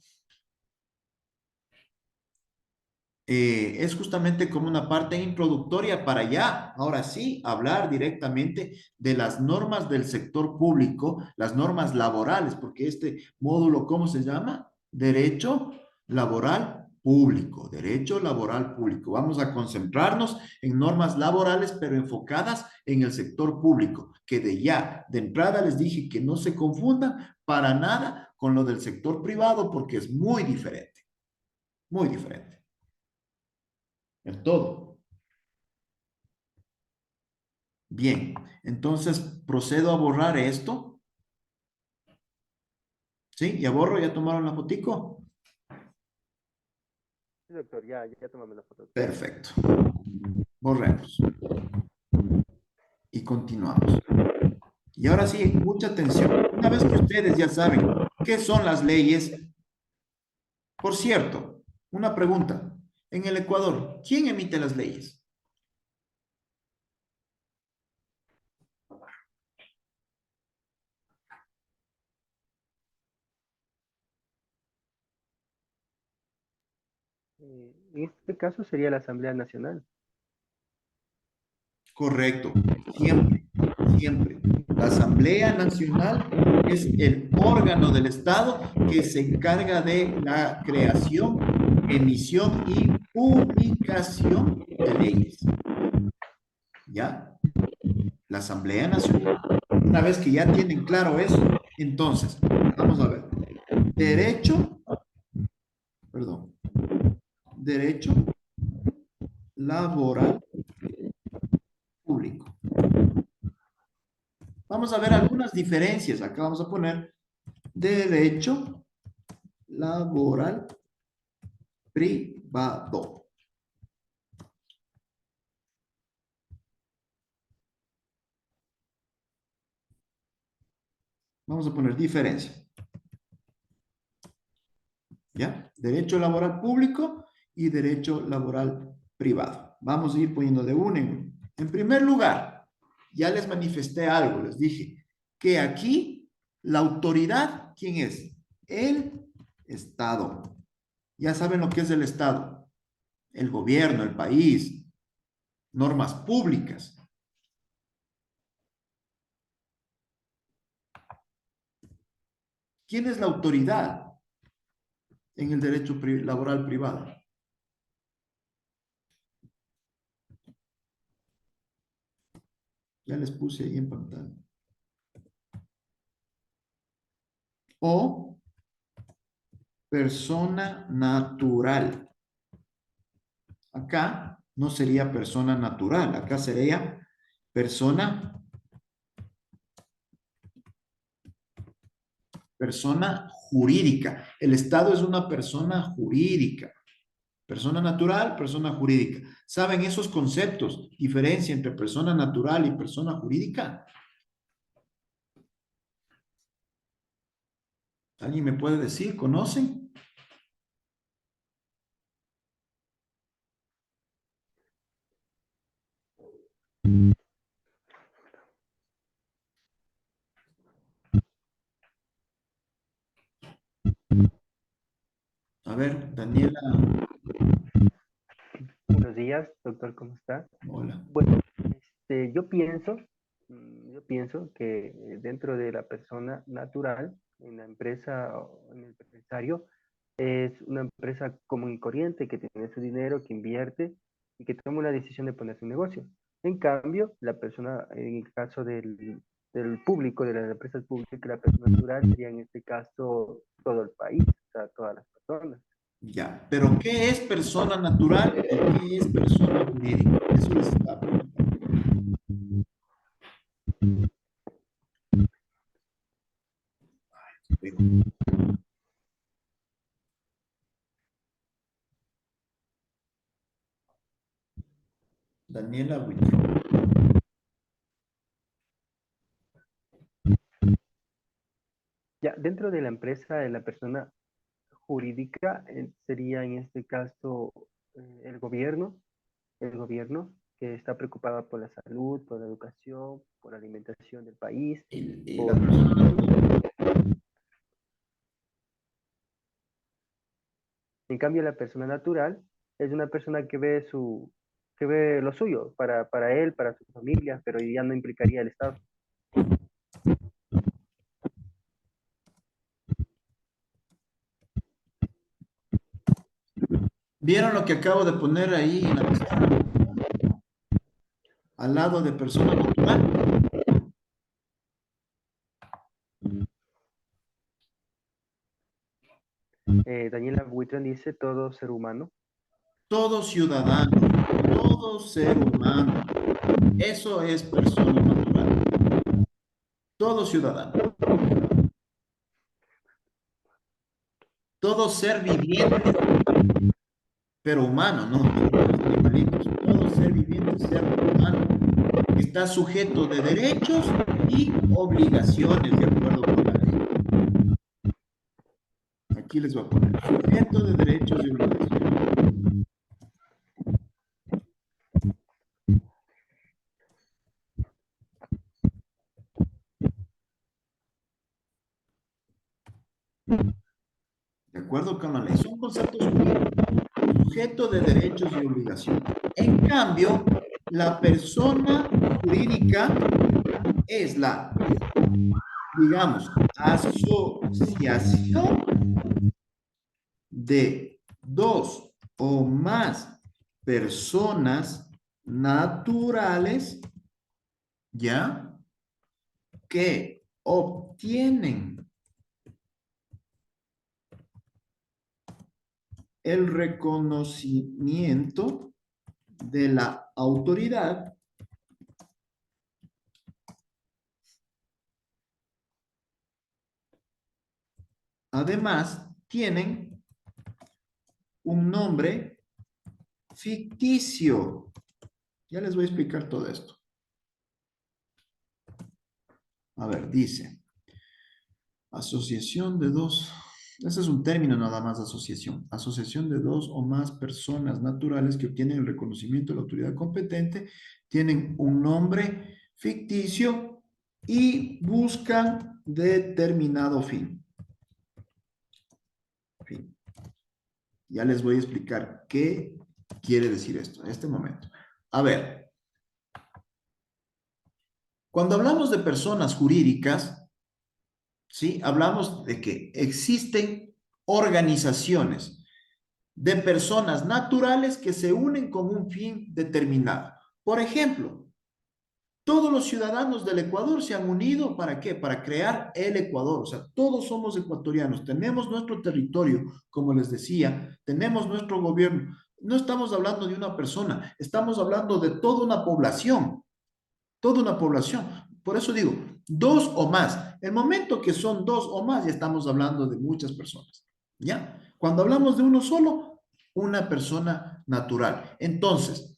Speaker 2: Es justamente como una parte introductoria para ya, ahora sí, hablar directamente de las normas del sector público, las normas laborales, porque este módulo, ¿cómo se llama? Derecho laboral público, derecho laboral público. Vamos a concentrarnos en normas laborales, pero enfocadas en el sector público, que de entrada les dije que no se confundan para nada con lo del sector privado, porque es muy diferente. En todo. Bien, entonces procedo a borrar esto. ¿Sí? ¿Ya borro? ¿Ya tomaron la fotico?
Speaker 1: Sí, doctor, ya tomame la foto.
Speaker 2: Perfecto. Borremos y continuamos. Y ahora sí, mucha atención. Una vez que ustedes ya saben qué son las leyes, por cierto, una pregunta. En el Ecuador, ¿quién emite las leyes?
Speaker 1: En este caso sería la Asamblea Nacional.
Speaker 2: Correcto, siempre, siempre. La Asamblea Nacional es el órgano del Estado que se encarga de la creación, emisión y publicación de leyes. ¿Ya? La Asamblea Nacional. Una vez que ya tienen claro eso, entonces, vamos a ver. Derecho, perdón, derecho laboral público. Vamos a ver algunas diferencias. Acá vamos a poner derecho laboral privado. Vamos a poner diferencia. ¿Ya? Derecho laboral público y derecho laboral privado. Vamos a ir poniendo de uno en uno. En primer lugar, ya les manifesté algo, les dije que aquí la autoridad, ¿quién es? El Estado. Ya saben lo que es el Estado. El gobierno, el país, normas públicas. ¿Quién es la autoridad en el derecho laboral privado? Ya les puse ahí en pantalla. O persona natural. Acá no sería persona natural, acá sería persona jurídica. El Estado es una persona jurídica. Persona natural, persona jurídica. ¿Saben esos conceptos? Diferencia entre persona natural y persona jurídica. ¿Alguien me puede decir? ¿Conocen? A ver, Daniela.
Speaker 1: Buenos días, doctor, ¿cómo está?
Speaker 2: Hola.
Speaker 1: Bueno, yo pienso que dentro de la persona natural, en la empresa o en el empresario, es una empresa común y corriente que tiene su dinero, que invierte y que toma una decisión de ponerse un negocio. En cambio, la persona, en el caso del público, de las empresas públicas, la persona natural sería en este caso todo el país, o sea, todas las personas.
Speaker 2: Ya, pero ¿qué es persona natural y qué es persona jurídica? Eso les está preguntando. Daniela Huitrón.
Speaker 1: Ya, dentro de la empresa, de la persona jurídica sería en este caso el gobierno que está preocupado por la salud, por la educación, por la alimentación del país,
Speaker 2: Y la
Speaker 1: por...
Speaker 2: persona natural.
Speaker 1: En cambio, la persona natural es una persona que ve lo suyo para él, para su familia, pero ya no implicaría el Estado.
Speaker 2: ¿Vieron lo que acabo de poner ahí en la pizarra? Al lado de persona natural.
Speaker 1: Daniela Buitrón dice todo ser humano.
Speaker 2: Todo ciudadano, todo ser humano. Eso es persona natural. Todo ciudadano. Todo ser viviente, pero humano, no los animalitos. Todo ser viviente, ser humano, está sujeto de derechos y obligaciones de acuerdo con la ley. Aquí les voy a poner sujeto de derechos y obligaciones. De acuerdo con la ley. Son conceptos jurídicos. Sujeto de derechos y obligaciones. En cambio, la persona jurídica es la, digamos, asociación de dos o más personas naturales, ¿ya? Que obtienen el reconocimiento de la autoridad además tienen un nombre ficticio. Ya les voy a explicar todo esto. A ver, dice, asociación de dos, ese es un término nada más, asociación. Asociación de dos o más personas naturales que obtienen el reconocimiento de la autoridad competente, tienen un nombre ficticio y buscan determinado fin. Fin. Ya les voy a explicar qué quiere decir esto en este momento. A ver, cuando hablamos de personas jurídicas, ¿sí? Hablamos de que existen organizaciones de personas naturales que se unen con un fin determinado. Por ejemplo, Todos los ciudadanos del Ecuador se han unido, ¿para qué? Para crear el Ecuador. O sea, todos somos ecuatorianos, tenemos nuestro territorio, como les decía, tenemos nuestro gobierno. No estamos hablando de una persona, estamos hablando de toda una población, toda una población. Por eso digo, dos o más. El momento que son dos o más, ya estamos hablando de muchas personas, ¿ya? Cuando hablamos de uno solo, una persona natural. Entonces,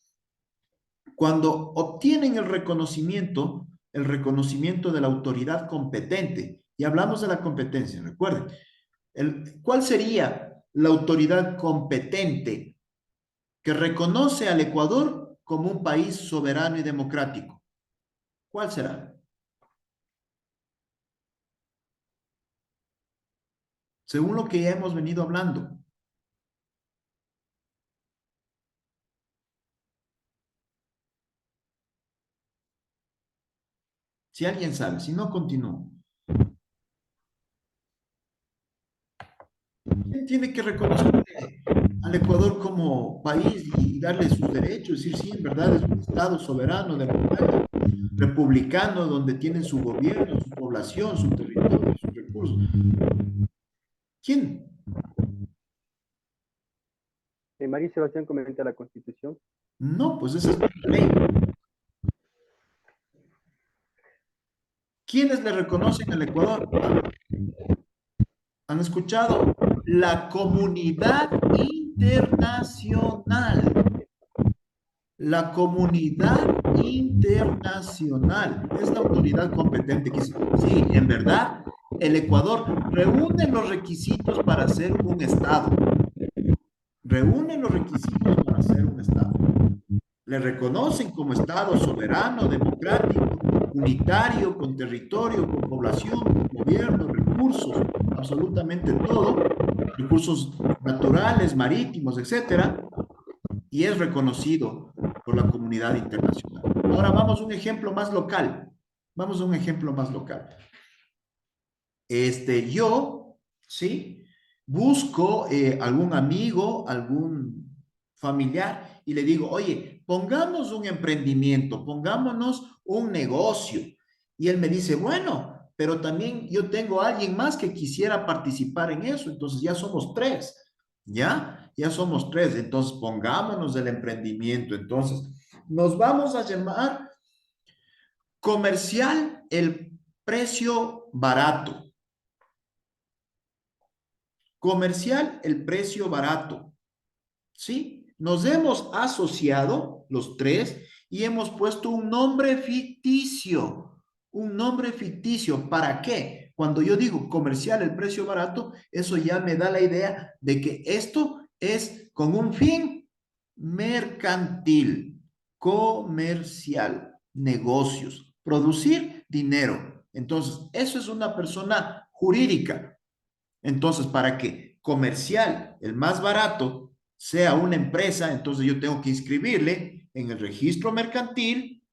Speaker 2: cuando obtienen el reconocimiento de la autoridad competente, y hablamos de la competencia, recuerden, ¿cuál sería la autoridad competente que reconoce al Ecuador como un país soberano y democrático? ¿Cuál será? Según lo que ya hemos venido hablando. Si alguien sabe, si no, continúo. ¿Quién tiene que reconocer al Ecuador como país y darle sus derechos? Decir, sí, en verdad es un Estado soberano, democrático, republicano, donde tienen su gobierno, su población, su territorio, sus recursos. ¿Quién?
Speaker 1: María Sebastián comenta la Constitución.
Speaker 2: No, pues esa es la ley. ¿Quiénes le reconocen al Ecuador? ¿Han escuchado? La comunidad internacional. La comunidad internacional es la autoridad competente que dice, sí, en verdad, el Ecuador reúne los requisitos para ser un Estado. Reúne los requisitos para ser un Estado. Le reconocen como Estado soberano, democrático, unitario, con territorio, con población, con gobierno, recursos, absolutamente todo, recursos naturales, marítimos, etcétera, y es reconocido por la comunidad internacional. Ahora vamos a un ejemplo más local. Vamos a un ejemplo más local. Yo, ¿sí? Busco algún amigo, algún familiar y le digo, oye, pongamos un emprendimiento, pongámonos un negocio. Y él me dice, bueno, pero también yo tengo a alguien más que quisiera participar en eso, entonces ya somos tres, ¿ya? Ya somos tres, entonces pongámonos el emprendimiento, entonces nos vamos a llamar comercial el precio barato. Comercial, el precio barato. ¿Sí? Nos hemos asociado los tres y hemos puesto un nombre ficticio. Un nombre ficticio. ¿Para qué? Cuando yo digo comercial, el precio barato, eso ya me da la idea de que esto es con un fin mercantil, comercial, negocios, producir dinero. Entonces, eso es una persona jurídica. Entonces, para que comercial, el más barato, sea una empresa, entonces yo tengo que inscribirle en el registro mercantil,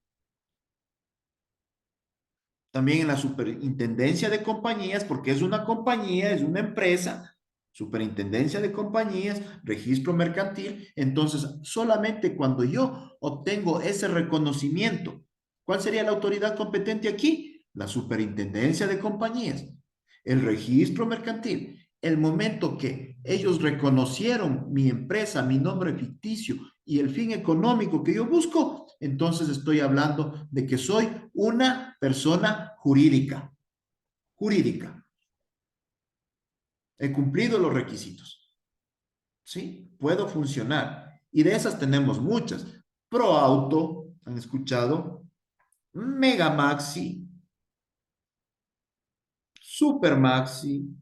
Speaker 2: también en la superintendencia de compañías, porque es una compañía, es una empresa, superintendencia de compañías, registro mercantil. Entonces, solamente cuando yo obtengo ese reconocimiento, ¿cuál sería la autoridad competente aquí? La superintendencia de compañías, el registro mercantil. El momento que ellos reconocieron mi empresa, mi nombre ficticio y el fin económico que yo busco, entonces estoy hablando de que soy una persona jurídica. Jurídica. He cumplido los requisitos. ¿Sí? Puedo funcionar. Y de esas tenemos muchas. ProAuto, ¿han escuchado? Megamaxi, Supermaxi,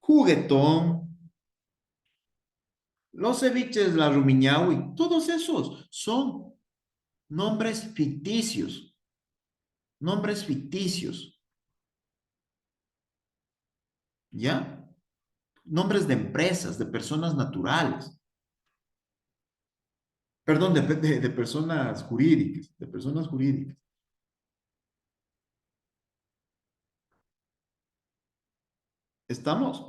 Speaker 2: Juguetón, los ceviches La Rumiñahui, todos esos son nombres ficticios. Nombres ficticios. ¿Ya? Nombres de empresas, de personas naturales. Perdón, de personas jurídicas, de personas jurídicas. ¿Estamos?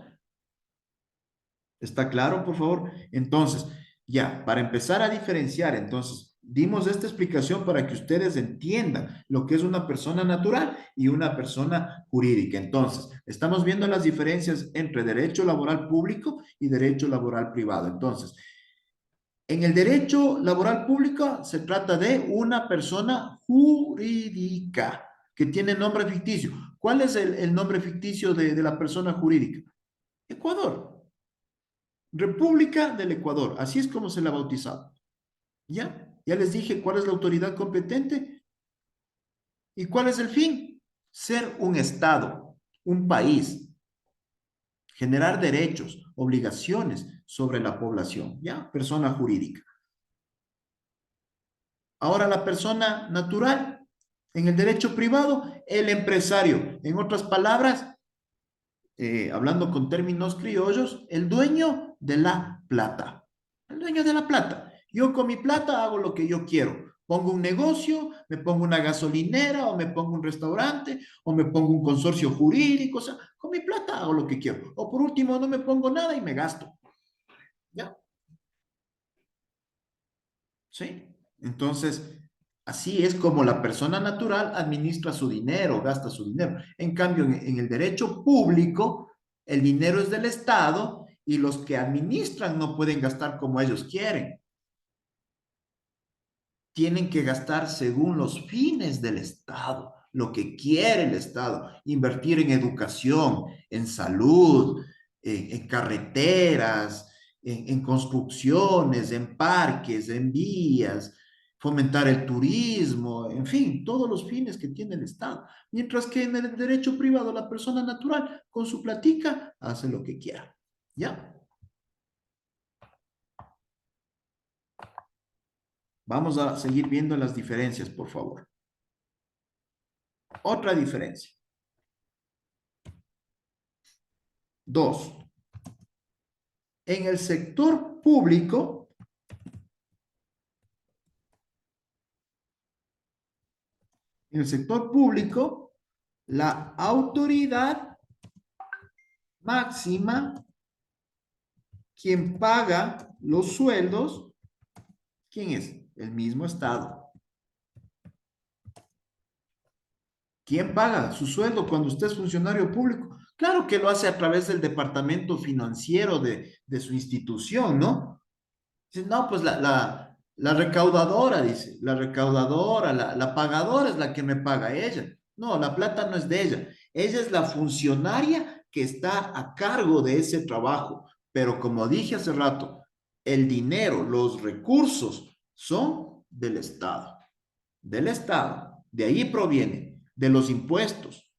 Speaker 2: ¿Está claro, por favor? Entonces, ya, para empezar a diferenciar, entonces, dimos esta explicación para que ustedes entiendan lo que es una persona natural y una persona jurídica. Entonces, estamos viendo las diferencias entre derecho laboral público y derecho laboral privado. Entonces, en el derecho laboral público se trata de una persona jurídica que tiene nombre ficticio. ¿Cuál es el nombre ficticio de la persona jurídica? Ecuador. República del Ecuador. Así es como se la ha bautizado. ¿Ya? Ya les dije cuál es la autoridad competente y cuál es el fin. Ser un Estado, un país, generar derechos, obligaciones sobre la población. ¿Ya? Persona jurídica. Ahora la persona natural, en el derecho privado, el empresario. En otras palabras, hablando con términos criollos, el dueño de la plata. El dueño de la plata. Yo con mi plata hago lo que yo quiero. Pongo un negocio, me pongo una gasolinera, o me pongo un restaurante, o me pongo un consorcio jurídico. O sea, con mi plata hago lo que quiero. O por último, no me pongo nada y me gasto. ¿Ya? ¿Sí? Entonces, así es como la persona natural administra su dinero, gasta su dinero. En cambio, en el derecho público, el dinero es del Estado y los que administran no pueden gastar como ellos quieren. Tienen que gastar según los fines del Estado, lo que quiere el Estado, invertir en educación, en salud, en carreteras, en construcciones, en parques, en vías, fomentar el turismo, en fin, todos los fines que tiene el Estado. Mientras que en el derecho privado, la persona natural, con su platica, hace lo que quiera. ¿Ya? Vamos a seguir viendo las diferencias, por favor. Otra diferencia. Dos, en el sector público, la autoridad máxima, quien paga los sueldos, ¿quién es? El mismo Estado. ¿Quién paga su sueldo cuando usted es funcionario público? Claro que lo hace a través del departamento financiero de su institución, ¿no? Dice, no, pues la recaudadora, dice, la recaudadora, la pagadora es la que me paga ella. No, la plata no es de ella. Ella es la funcionaria que está a cargo de ese trabajo. Pero como dije hace rato, el dinero, los recursos son del Estado. Del Estado. De ahí proviene, de los impuestos,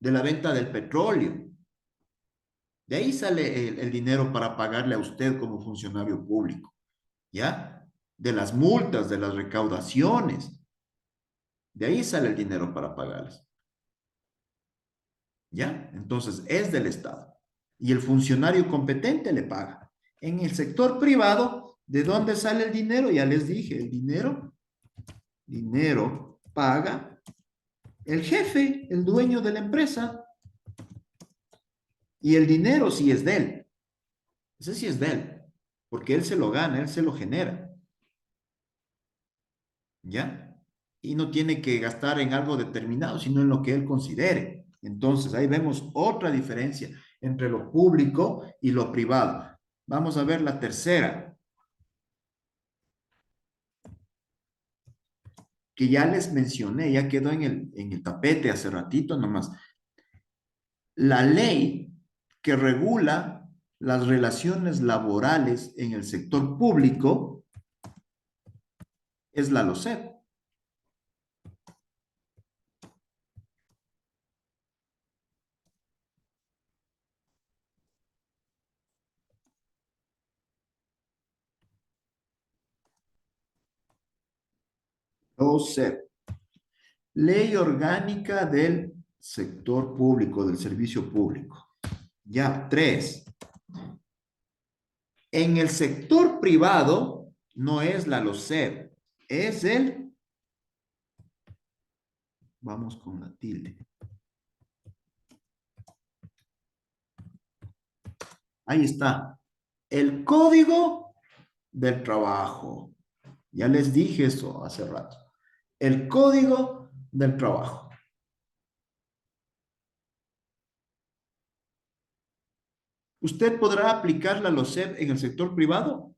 Speaker 2: de la venta del petróleo. De ahí sale el dinero para pagarle a usted como funcionario público. ¿Ya? De las multas, de las recaudaciones. De ahí sale el dinero para pagarles. ¿Ya? Entonces, es del Estado. Y el funcionario competente le paga. En el sector privado, ¿de dónde sale el dinero? Ya les dije, el dinero paga el jefe, el dueño de la empresa. Y el dinero sí es de él. Ese sí es de él. Porque él se lo gana, él se lo genera. ¿Ya? Y no tiene que gastar en algo determinado, sino en lo que él considere. Entonces, ahí vemos otra diferencia entre lo público y lo privado. Vamos a ver la tercera, que ya les mencioné, ya quedó en el tapete hace ratito nomás. La ley que regula las relaciones laborales en el sector público es la LOCEP. LOCEP. Ley orgánica del sector público, del servicio público. Ya, tres. En el sector privado no es la LOCEP, es vamos con la tilde. Ahí está, el Código del Trabajo. Ya les dije eso hace rato. El código del trabajo. ¿Usted podrá aplicar la LOCEP en el sector privado?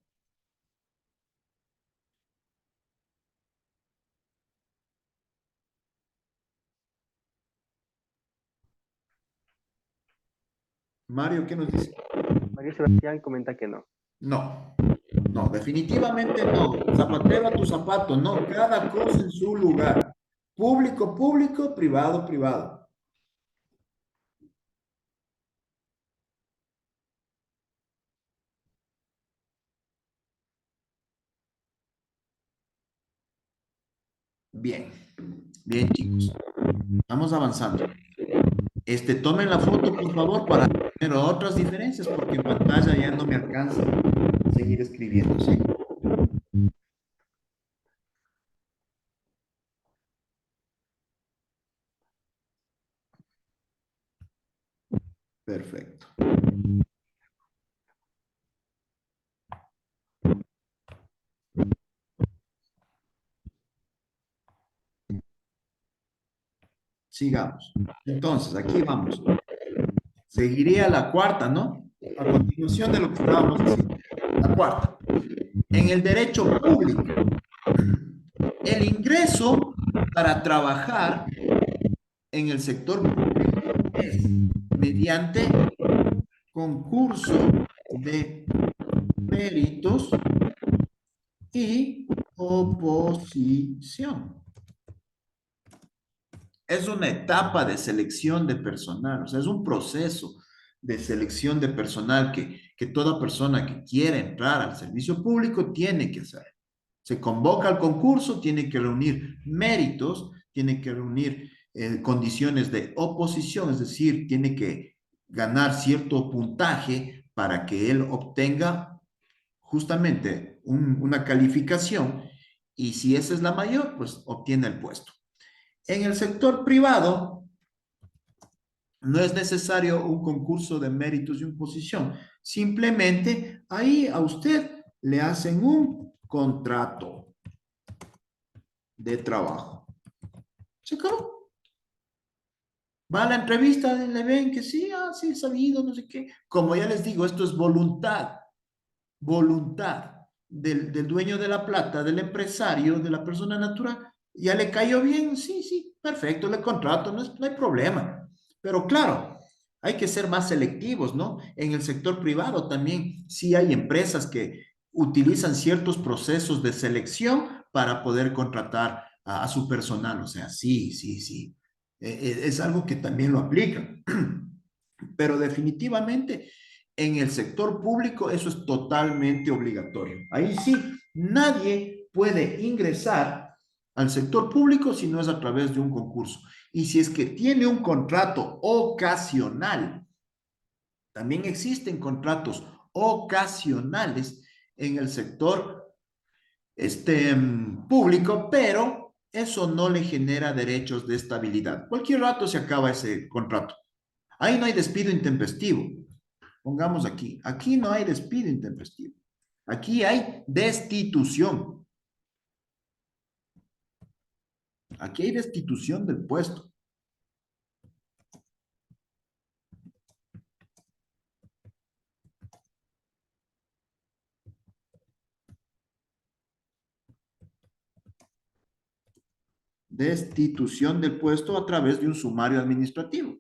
Speaker 2: Mario, ¿qué nos dice?
Speaker 1: María Sebastián comenta que no.
Speaker 2: No, no, definitivamente no. Zapatero a tu zapato, no. Cada cosa en su lugar. Público, público, privado, privado. Bien, bien, chicos. Vamos avanzando. Tomen la foto, por favor, para tener otras diferencias, porque en pantalla ya no me alcanza a seguir escribiendo, ¿sí? Perfecto. Sigamos. Entonces, aquí vamos. Seguiría la cuarta, ¿no? A continuación de lo que estábamos diciendo. La cuarta. En el derecho público, el ingreso para trabajar en el sector público es mediante concurso de méritos y oposición. Es una etapa de selección de personal, o sea, es un proceso de selección de personal que toda persona que quiera entrar al servicio público tiene que hacer. Se convoca al concurso, tiene que reunir méritos, tiene que reunir condiciones de oposición, es decir, tiene que ganar cierto puntaje para que él obtenga justamente una calificación y si esa es la mayor, pues obtiene el puesto. En el sector privado no es necesario un concurso de méritos y oposición, simplemente ahí a usted le hacen un contrato de trabajo. ¿Se acabó? Va a la entrevista, le ven que sí, sí, sabido, no sé qué. Como ya les digo, esto es voluntad, voluntad del dueño de la plata, del empresario, de la persona natural. ¿Ya le cayó bien? Sí, sí, perfecto, le contrato, no hay problema. Pero claro, hay que ser más selectivos, ¿no? En el sector privado también sí hay empresas que utilizan ciertos procesos de selección para poder contratar a su personal. O sea, sí, sí, sí. Es algo que también lo aplican. Pero definitivamente en el sector público eso es totalmente obligatorio. Ahí sí, nadie puede ingresar al sector público si no es a través de un concurso. Y si es que tiene un contrato ocasional, también existen contratos ocasionales en el sector público, pero eso no le genera derechos de estabilidad. Cualquier rato se acaba ese contrato. Ahí no hay despido intempestivo. Pongamos aquí, aquí no hay despido intempestivo. Aquí hay destitución. Aquí hay destitución del puesto. Destitución del puesto a través de un sumario administrativo.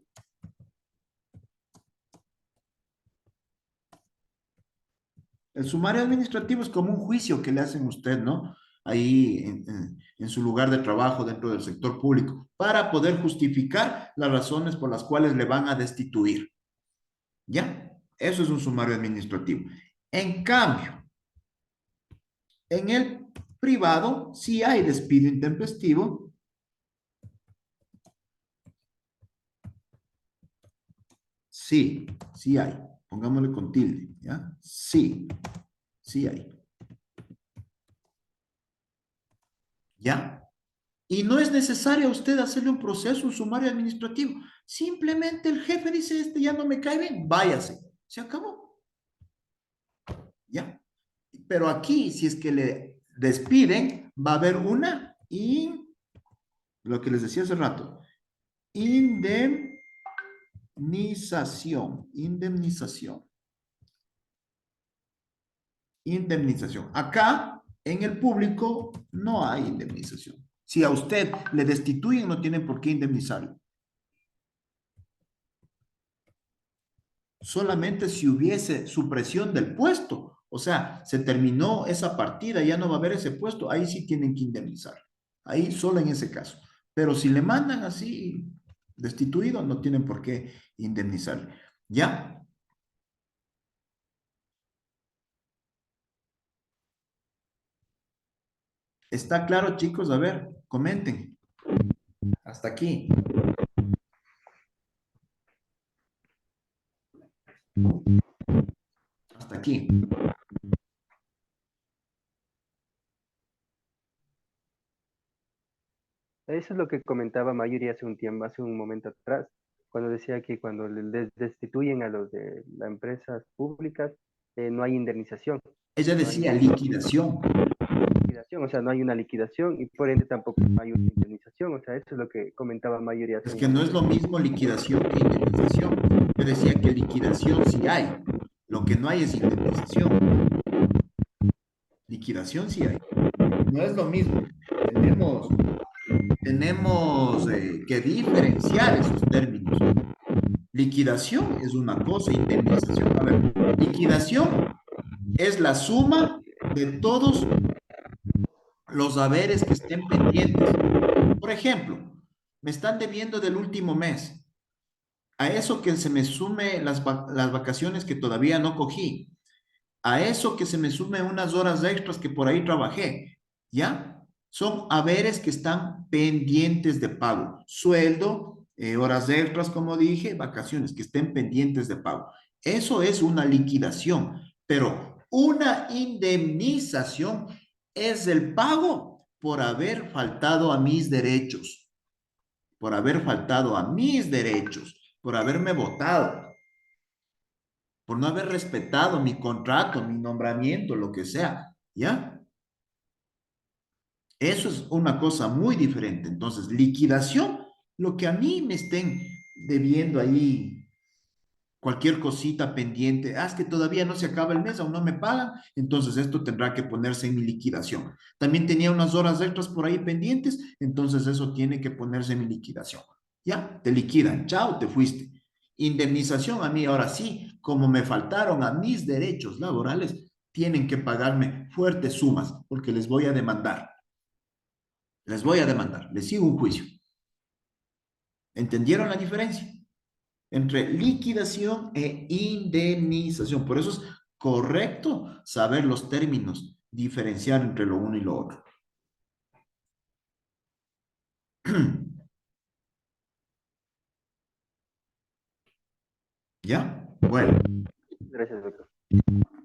Speaker 2: El sumario administrativo es como un juicio que le hacen a usted, ¿no? Ahí en su lugar de trabajo dentro del sector público, para poder justificar las razones por las cuales le van a destituir. ¿Ya? Eso es un sumario administrativo. En cambio, en el privado, si hay despido intempestivo, sí, sí hay. Pongámosle con tilde, ¿ya? Sí, sí hay. ¿Ya? Y no es necesario a usted hacerle un proceso, un sumario administrativo. Simplemente el jefe dice, este ya no me cae bien, váyase. Se acabó. ¿Ya? Pero aquí, si es que despiden, va a haber una lo que les decía hace rato, indemnización. Acá, en el público, no hay indemnización. Si a usted le destituyen, no tienen por qué indemnizarlo. Solamente si hubiese supresión del puesto, o sea, se terminó esa partida, ya no va a haber ese puesto, ahí sí tienen que indemnizar. Ahí solo en ese caso. Pero si le mandan así destituido, no tienen por qué indemnizar. ¿Ya? ¿Está claro, chicos? A ver, comenten. Hasta aquí. Hasta aquí.
Speaker 1: Eso es lo que comentaba Mayuri hace un tiempo, hace un momento atrás, cuando decía que cuando destituyen a los de las empresas públicas, no hay indemnización,
Speaker 2: Ella
Speaker 1: no hay
Speaker 2: decía liquidación.
Speaker 1: liquidación, o sea, no hay una liquidación y por ende tampoco hay una indemnización, o sea, eso es lo que comentaba Mayuri hace
Speaker 2: Es
Speaker 1: un
Speaker 2: que no es
Speaker 1: momento.
Speaker 2: lo mismo liquidación que indemnización. Yo decía que liquidación sí hay. Lo que no hay es indemnización. Liquidación sí hay. No es lo mismo. Tenemos que diferenciar esos términos. Liquidación es una cosa, indemnización. A ver, liquidación es la suma de todos los haberes que estén pendientes. Por ejemplo, me están debiendo del último mes. A eso que se me sume las vacaciones que todavía no cogí. A eso que se me sume unas horas extras que por ahí trabajé. ¿Ya? Son haberes que están pendientes de pago. Sueldo, horas extras, como dije, vacaciones que estén pendientes de pago. Eso es una liquidación, pero una indemnización es el pago por haber faltado a mis derechos, por haber faltado a mis derechos, por haberme votado, por no haber respetado mi contrato, mi nombramiento, lo que sea, ¿ya? Eso es una cosa muy diferente. Entonces, liquidación, lo que a mí me estén debiendo ahí, cualquier cosita pendiente, es que todavía no se acaba el mes, aún no me pagan, entonces esto tendrá que ponerse en mi liquidación. También tenía unas horas extras por ahí pendientes, entonces eso tiene que ponerse en mi liquidación. Ya, te liquidan, chao, te fuiste. Indemnización a mí, ahora sí, como me faltaron a mis derechos laborales, tienen que pagarme fuertes sumas porque les voy a demandar. Les voy a demandar, les sigo un juicio. ¿Entendieron la diferencia entre liquidación e indemnización? Por eso es correcto saber los términos, diferenciar entre lo uno y lo otro. ¿Ya? Bueno,
Speaker 1: Gracias, doctor.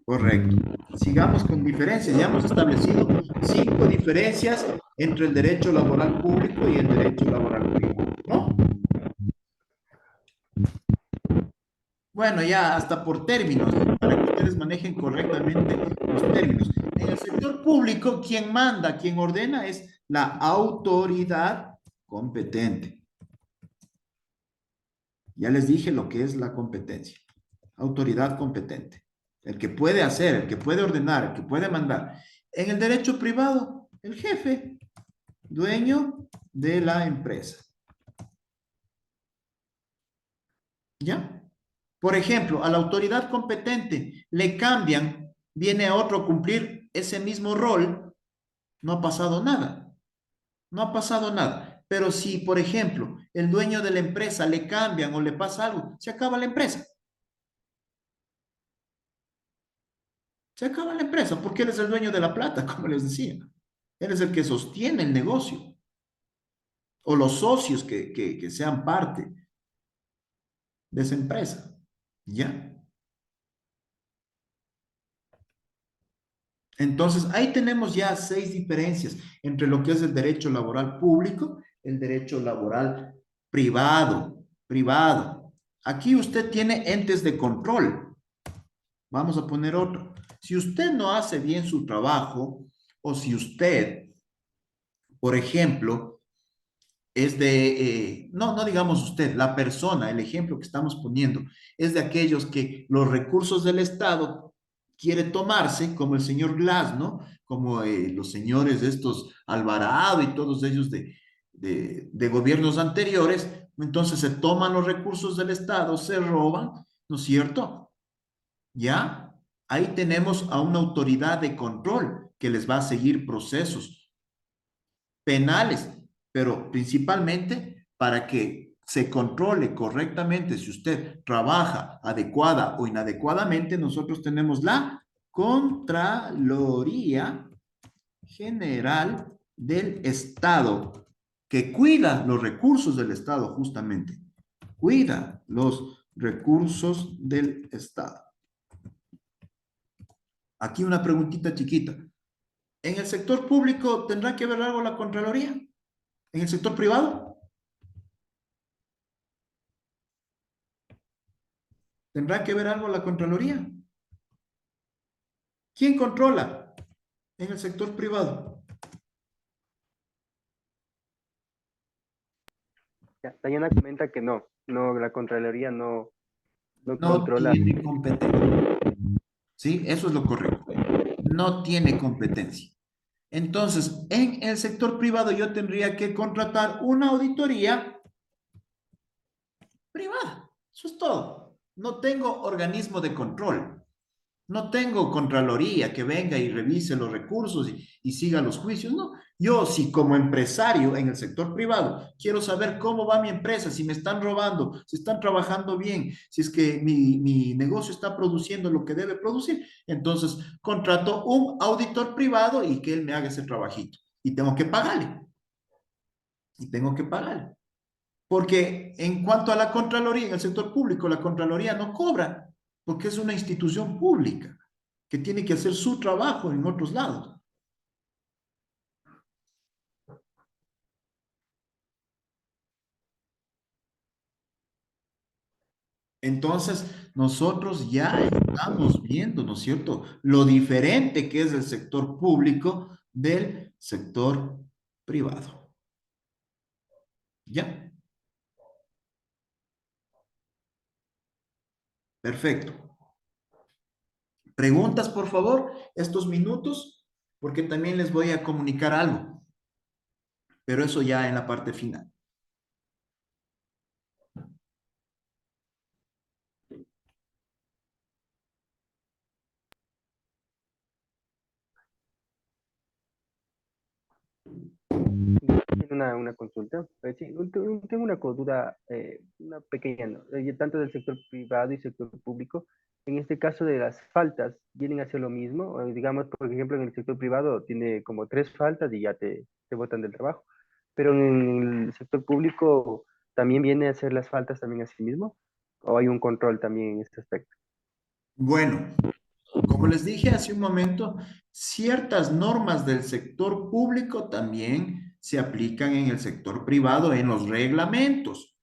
Speaker 2: correcto. Sigamos con diferencias. Ya hemos establecido 5 diferencias entre el derecho laboral público y el derecho laboral privado, ¿no? Bueno, ya hasta por términos, para que ustedes manejen correctamente los términos. En el sector público, quien manda, quien ordena es la autoridad competente. Ya les dije lo que es la competencia. Autoridad competente. El que puede hacer, el que puede ordenar, el que puede mandar. En el derecho privado, el jefe, dueño de la empresa. ¿Ya? Por ejemplo, a la autoridad competente le cambian, viene a otro a cumplir ese mismo rol, no ha pasado nada. No ha pasado nada. Pero si, por ejemplo, el dueño de la empresa le cambian o le pasa algo, se acaba la empresa. Se acaba la empresa porque él es el dueño de la plata, como les decía. Él es el que sostiene el negocio o los socios que sean parte de esa empresa. ¿Ya? Entonces, ahí tenemos ya 6 diferencias entre lo que es el derecho laboral público, el derecho laboral privado. Aquí usted tiene entes de control. Vamos a poner otro. Si usted no hace bien su trabajo o si usted, por ejemplo, es de, no, no digamos usted, la persona, el ejemplo que estamos poniendo, es de aquellos que los recursos del Estado quiere tomarse, como el señor Glass, ¿no? Como los señores de estos Alvarado y todos ellos de gobiernos anteriores, entonces se toman los recursos del Estado, se roban, ¿no es cierto? ¿Ya? Ahí tenemos a una autoridad de control que les va a seguir procesos penales, pero principalmente para que se controle correctamente si usted trabaja adecuada o inadecuadamente, nosotros tenemos la Contraloría General del Estado, que cuida los recursos del Estado justamente, cuida los recursos del Estado. Aquí una preguntita chiquita. ¿En el sector público tendrá que ver algo la Contraloría? ¿En el sector privado? ¿Tendrá que ver algo la Contraloría? ¿Quién controla en el sector privado?
Speaker 1: Ya, Dayana comenta que no, no, la Contraloría no
Speaker 2: No
Speaker 1: controla.
Speaker 2: tiene competencia. ¿Sí? Eso es lo correcto. No tiene competencia. Entonces, en el sector privado yo tendría que contratar una auditoría privada. Eso es todo. No tengo organismo de control. No tengo Contraloría que venga y revise los recursos y siga los juicios. No. Yo, si como empresario en el sector privado quiero saber cómo va mi empresa, si me están robando, si están trabajando bien, si es que mi negocio está produciendo lo que debe producir, entonces contrato un auditor privado y que él me haga ese trabajito. Y tengo que pagarle. Y tengo que pagarle. Porque en cuanto a la Contraloría, en el sector público, la Contraloría no cobra, porque es una institución pública que tiene que hacer su trabajo en otros lados. Entonces, nosotros ya estamos viendo, ¿no es cierto?, lo diferente que es el sector público del sector privado. ¿Ya? Perfecto. Preguntas, por favor, estos minutos, porque también les voy a comunicar algo, pero eso ya en la parte final.
Speaker 1: Tiene una consulta. Sí, tengo una duda, una pequeña, ¿no? Tanto del sector privado y sector público. En este caso de las faltas, ¿vienen a hacer lo mismo? O digamos, por ejemplo, en el sector privado tiene como tres faltas y ya te botan del trabajo. Pero en el sector público también viene a hacer las faltas también a sí mismo. ¿O hay un control también en este aspecto?
Speaker 2: Bueno, como les dije hace un momento, ciertas normas del sector público también se aplican en el sector privado, en los reglamentos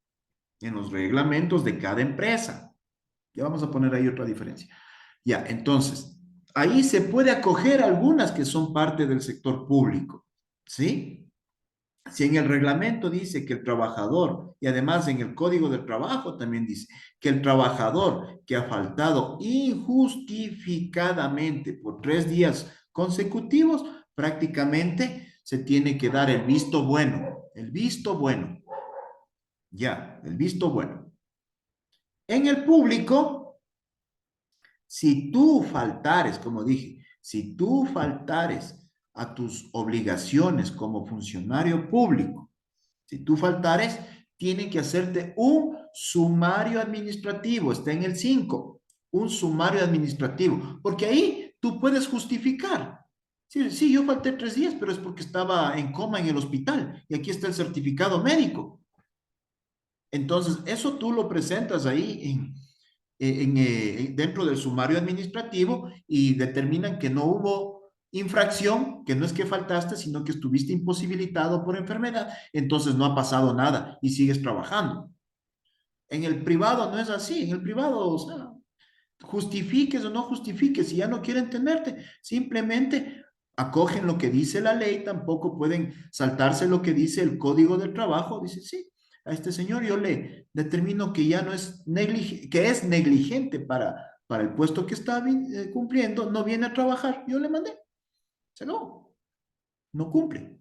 Speaker 2: de cada empresa. Ya vamos a poner ahí otra diferencia. Ya, entonces, ahí se puede acoger algunas que son parte del sector público, ¿sí? Si en el reglamento dice que el trabajador, y además en el Código del Trabajo también dice que el trabajador que ha faltado injustificadamente por 3 días consecutivos, prácticamente se tiene que dar el visto bueno, ya, el visto bueno. En el público, si tú faltares, como dije, si tú faltares a tus obligaciones como funcionario público, si tú faltares, tienen que hacerte un sumario administrativo, está en el 5, un sumario administrativo, porque ahí tú puedes justificar. Sí, sí, yo falté 3 días, pero es porque estaba en coma en el hospital y aquí está el certificado médico. Entonces, eso tú lo presentas ahí dentro del sumario administrativo y determinan que no hubo infracción, que no es que faltaste, sino que estuviste imposibilitado por enfermedad, entonces no ha pasado nada y sigues trabajando. En el privado no es así, en el privado, o sea, justifiques o no justifiques, si ya no quieren tenerte, simplemente acogen lo que dice la ley, tampoco pueden saltarse lo que dice el Código del Trabajo. Dice, sí, a este señor yo le determino que ya no es que es negligente para el puesto que está cumpliendo, no viene a trabajar, yo le mandé, se acabó, no cumple.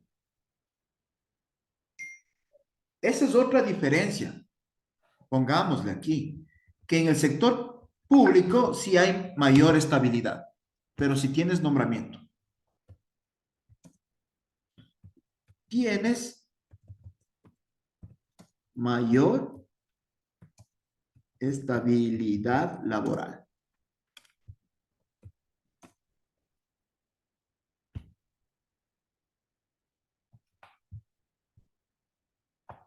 Speaker 2: Esa es otra diferencia, pongámosle aquí, que en el sector público sí hay mayor estabilidad, pero si tienes nombramiento, tienes mayor estabilidad laboral.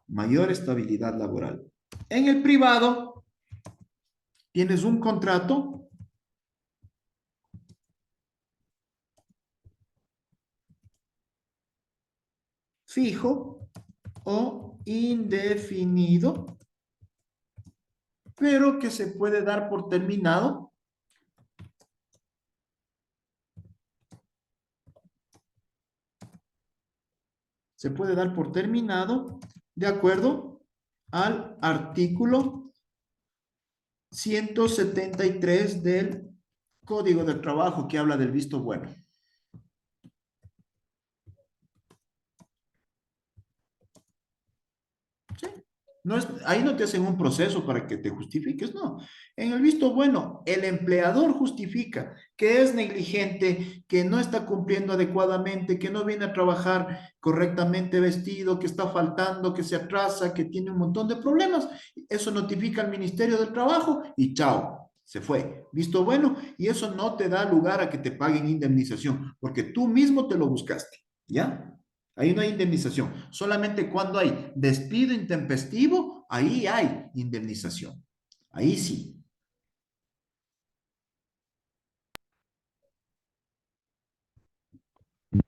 Speaker 2: Mayor estabilidad laboral. En el privado, tienes un contrato fijo o indefinido, pero que se puede dar por terminado de acuerdo al artículo 173 del Código del Trabajo que habla del visto bueno. ¿Sí? No es, ahí no te hacen un proceso para que te justifiques, no. En el visto bueno, el empleador justifica que es negligente, que no está cumpliendo adecuadamente, que no viene a trabajar correctamente vestido, que está faltando, que se atrasa, que tiene un montón de problemas. Eso notifica al Ministerio del Trabajo y chao, se fue. Visto bueno, y eso no te da lugar a que te paguen indemnización, porque tú mismo te lo buscaste, ¿ya? Ahí no hay indemnización. Solamente cuando hay despido intempestivo, ahí hay indemnización. Ahí sí.
Speaker 1: Muy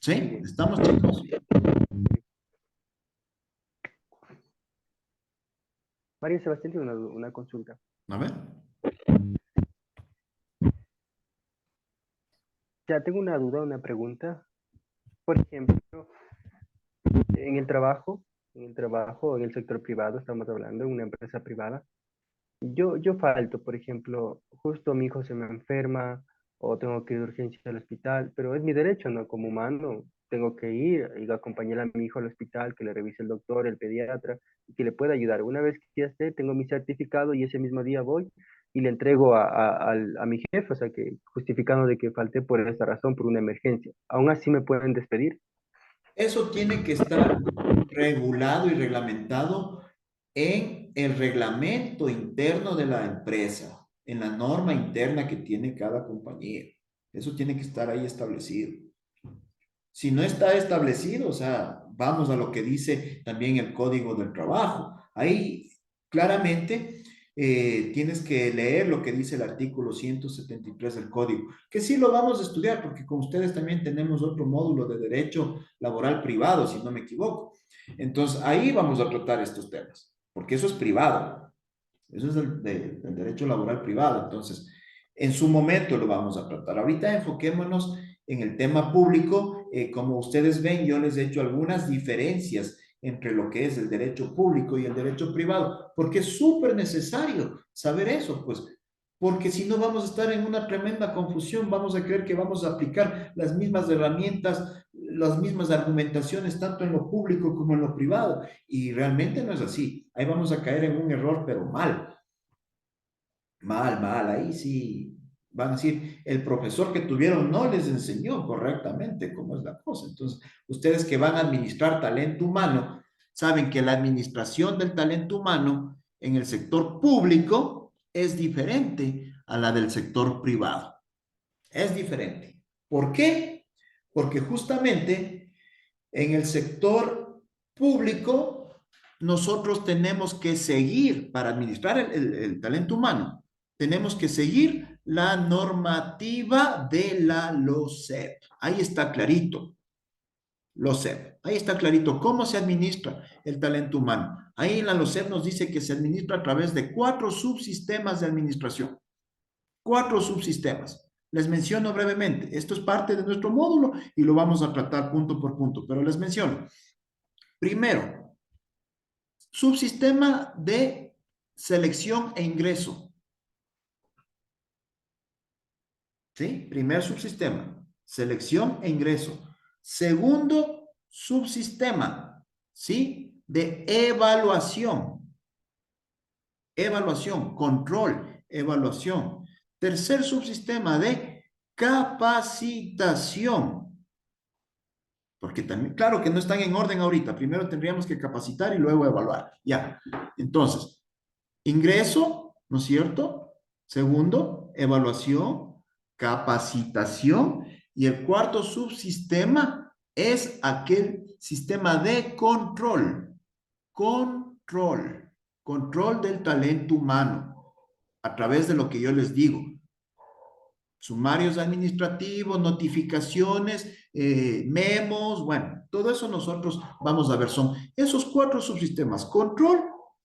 Speaker 2: ¿Sí?
Speaker 1: bien.
Speaker 2: ¿Estamos, chicos?
Speaker 1: María Sebastián tiene una consulta.
Speaker 2: A ver.
Speaker 1: Ya tengo una duda, una pregunta. Por ejemplo, en el trabajo, en el sector privado, estamos hablando, en una empresa privada, yo falto, por ejemplo, justo mi hijo se me enferma o tengo que ir de urgencia al hospital, pero es mi derecho, ¿no? Como humano, tengo que ir y acompañar a mi hijo al hospital, que le revise el doctor, el pediatra, y que le pueda ayudar. Una vez que ya esté, tengo mi certificado y ese mismo día voy y le entrego a mi jefe, o sea, que justificando de que falté por esa razón, por una emergencia. Aún así me pueden despedir.
Speaker 2: Eso tiene que estar regulado y reglamentado en el reglamento interno de la empresa, en la norma interna que tiene cada compañía. Eso tiene que estar ahí establecido. Si no está establecido, o sea, vamos a lo que dice también el Código del Trabajo. Ahí claramente tienes que leer lo que dice el artículo 173 del Código, que sí lo vamos a estudiar porque con ustedes también tenemos otro módulo de derecho laboral privado, si no me equivoco. Entonces, ahí vamos a tratar estos temas, porque eso es privado. Eso es del derecho laboral privado. Entonces, en su momento lo vamos a tratar. Ahorita enfoquémonos en el tema público. Como ustedes ven, yo les he hecho algunas diferencias entre lo que es el derecho público y el derecho privado, porque es súper necesario saber eso, pues, porque si no vamos a estar en una tremenda confusión, vamos a creer que vamos a aplicar las mismas herramientas, las mismas argumentaciones, tanto en lo público como en lo privado, y realmente no es así. Ahí vamos a caer en un error, pero mal, mal, mal, ahí sí van a decir, el profesor que tuvieron no les enseñó correctamente cómo es la cosa. Entonces, ustedes que van a administrar talento humano, saben que la administración del talento humano en el sector público es diferente a la del sector privado. Es diferente. ¿Por qué? Porque justamente en el sector público nosotros tenemos que seguir, para administrar el talento humano, tenemos que seguir la normativa de la LOCEP. Ahí está clarito, LOCEP. Ahí está clarito cómo se administra el talento humano. Ahí en la LOCEP nos dice que se administra a través de 4 subsistemas de administración. 4 subsistemas. Les menciono brevemente. Esto es parte de nuestro módulo y lo vamos a tratar punto por punto, pero les menciono. Primero, subsistema de selección e ingreso. ¿Sí? Primer subsistema, selección e ingreso. Segundo subsistema, ¿sí? De evaluación. Evaluación, control, evaluación. Tercer subsistema de capacitación. Porque también, claro que no están en orden ahorita. Primero tendríamos que capacitar y luego evaluar. Ya. Entonces, ingreso, ¿no es cierto? Segundo, evaluación, capacitación. Y el cuarto subsistema es aquel sistema de control. Control. Control del talento humano. A través de lo que yo les digo, sumarios administrativos, notificaciones, memos, bueno, todo eso nosotros vamos a ver, son esos cuatro subsistemas, control,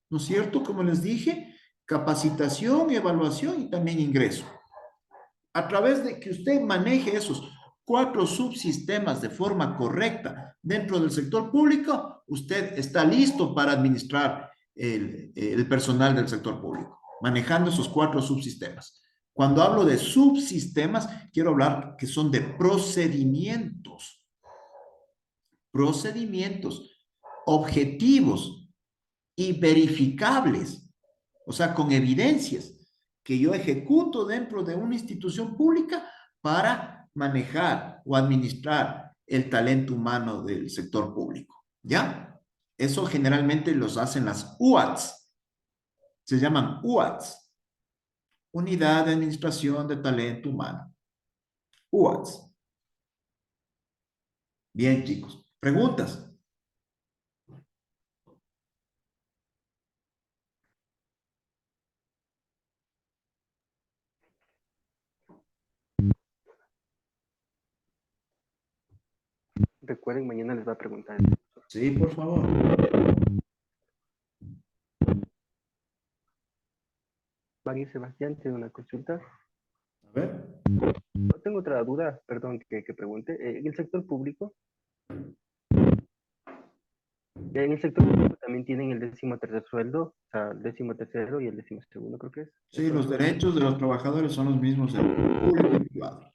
Speaker 2: ¿no es cierto? Como les dije, capacitación, evaluación y también ingreso. A través de que usted maneje esos cuatro subsistemas de forma correcta dentro del sector público, usted está listo para administrar el personal del sector público, manejando esos cuatro subsistemas. Cuando hablo de subsistemas, quiero hablar que son de procedimientos, procedimientos objetivos y verificables, o sea, con evidencias que yo ejecuto dentro de una institución pública para manejar o administrar el talento humano del sector público. ¿Ya? Eso generalmente los hacen las UATs, se llaman UATs, Unidad de Administración de Talento Humano. UATs. Bien, chicos. ¿Preguntas?
Speaker 1: Recuerden, mañana les va a preguntar.
Speaker 2: Sí, por favor.
Speaker 1: María Sebastián, tiene una consulta.
Speaker 2: A ver.
Speaker 1: No tengo otra duda, perdón que pregunte. En el sector público, también tienen el 13º sueldo, o sea, el 13º y el 12º, creo que es.
Speaker 2: Sí, los
Speaker 1: Eso es.
Speaker 2: derechos de los trabajadores son los mismos en público y privado.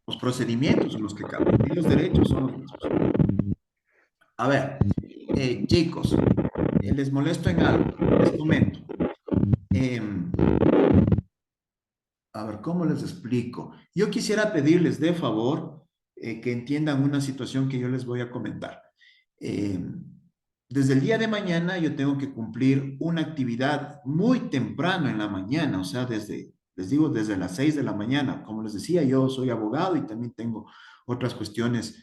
Speaker 2: Los procedimientos son los que cambian y los derechos son los mismos. A ver, chicos, les molesto en algo, les comento. A ver, ¿cómo les explico? Yo quisiera pedirles de favor que entiendan una situación que yo les voy a comentar. Eh, Desde el día de mañana yo tengo que cumplir una actividad muy temprano en la mañana, o sea, les digo, desde las 6 de la mañana. Como les decía, yo soy abogado y también tengo otras cuestiones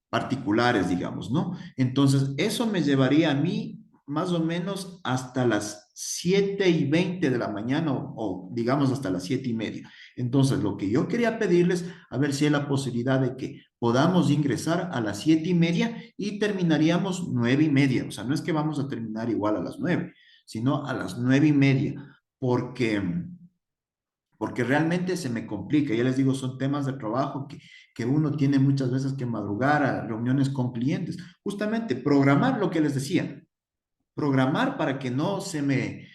Speaker 2: particulares, digamos, ¿no? Entonces, eso me llevaría a mí más o menos hasta las 7:20 de la mañana o digamos hasta las 7:30. Entonces, lo que yo quería pedirles, a ver si hay la posibilidad de que podamos ingresar a las 7:30 y terminaríamos 9:30. O sea, no es que vamos a terminar igual a las 9, sino a las 9:30, porque, porque realmente se me complica. Ya les digo, son temas de trabajo que uno tiene muchas veces que madrugar a reuniones con clientes. Justamente programar lo que les decía, programar para que no se me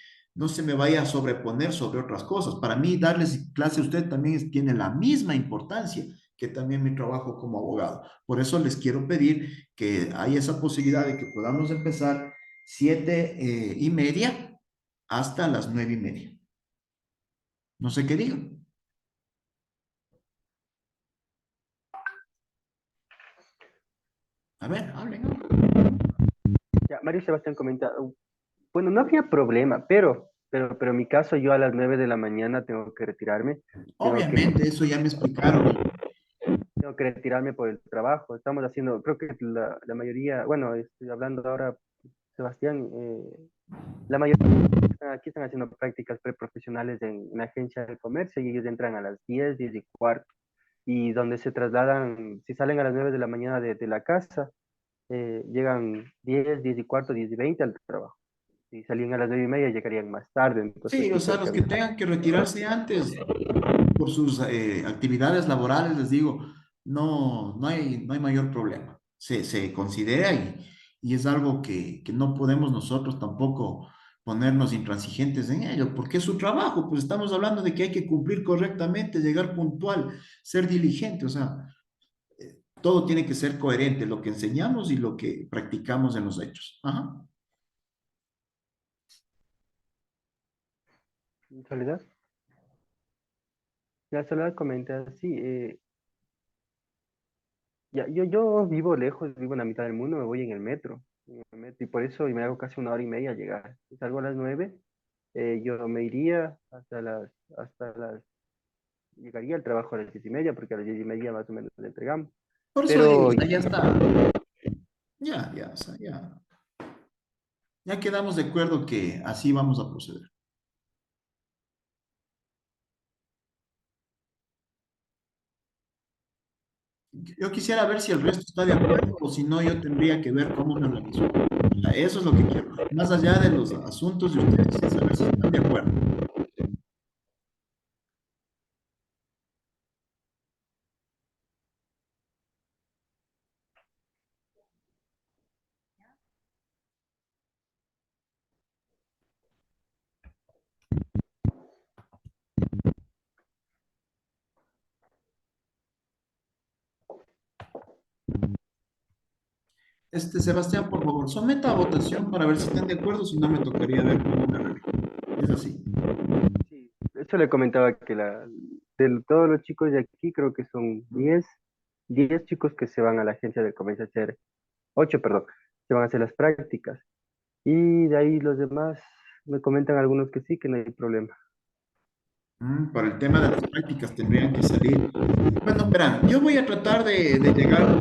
Speaker 2: vaya a sobreponer sobre otras cosas. Para mí, darles clase a usted también tiene la misma importancia que también mi trabajo como abogado. Por eso les quiero pedir que hay esa posibilidad de que podamos empezar 7:30 hasta las 9:30. No sé qué digan. A ver, hablen.
Speaker 1: Ya, Mario Sebastián comenta, bueno, no habría problema, pero en mi caso yo a las 9 de la mañana tengo que retirarme, tengo que,
Speaker 2: Obviamente, eso ya me explicaron.
Speaker 1: tengo que retirarme por el trabajo. Estamos haciendo, creo que la mayoría, bueno, estoy hablando ahora, Sebastián, la mayoría aquí están haciendo prácticas preprofesionales en una agencia de comercio y ellos entran a las 10, 10:15, y donde se trasladan, si salen a las 9 de la mañana de la casa, llegan 10, 10:15, 10:20 al trabajo. Si salían a las 9:30, llegarían más tarde, entonces
Speaker 2: Sí, o
Speaker 1: sí
Speaker 2: sea,
Speaker 1: creo que
Speaker 2: los que
Speaker 1: había.
Speaker 2: tengan que retirarse antes por sus actividades laborales, les digo, no hay mayor problema. Se considera y es algo que no podemos nosotros tampoco ponernos intransigentes en ello, porque es su trabajo, pues estamos hablando de que hay que cumplir correctamente, llegar puntual, ser diligente, o sea, todo tiene que ser coherente, lo que enseñamos y lo que practicamos en los hechos. Ajá.
Speaker 1: Soledad, la Soledad comenta, sí, ya, yo vivo lejos, vivo en la mitad del mundo, me voy en el metro, y por eso y me hago casi 1 hora y media llegar. Si salgo a las 9, yo me iría llegaría al trabajo a las 10:30, porque a las 10:30 más o menos le entregamos.
Speaker 2: Por eso digo, o
Speaker 1: Pero
Speaker 2: sea, ya está, ya, o sea, ya quedamos de acuerdo que así vamos a proceder. Yo quisiera ver si el resto está de acuerdo o si no, yo tendría que ver cómo me organizo. O sea, eso es lo que quiero. Más allá de los asuntos de ustedes, es saber si están de acuerdo. Sebastián, por favor, someta a votación para ver si están de acuerdo, si no me tocaría ver cómo me arreglo. Es así.
Speaker 1: sí, de hecho le comentaba que todos los chicos de aquí, creo que son 10 chicos que se van a la agencia de comercio a hacer, 8, perdón, se van a hacer las prácticas. Y de ahí los demás me comentan algunos que sí, que no hay problema.
Speaker 2: Para el tema de las prácticas tendrían que salir. Bueno, verán, yo voy a tratar de llegar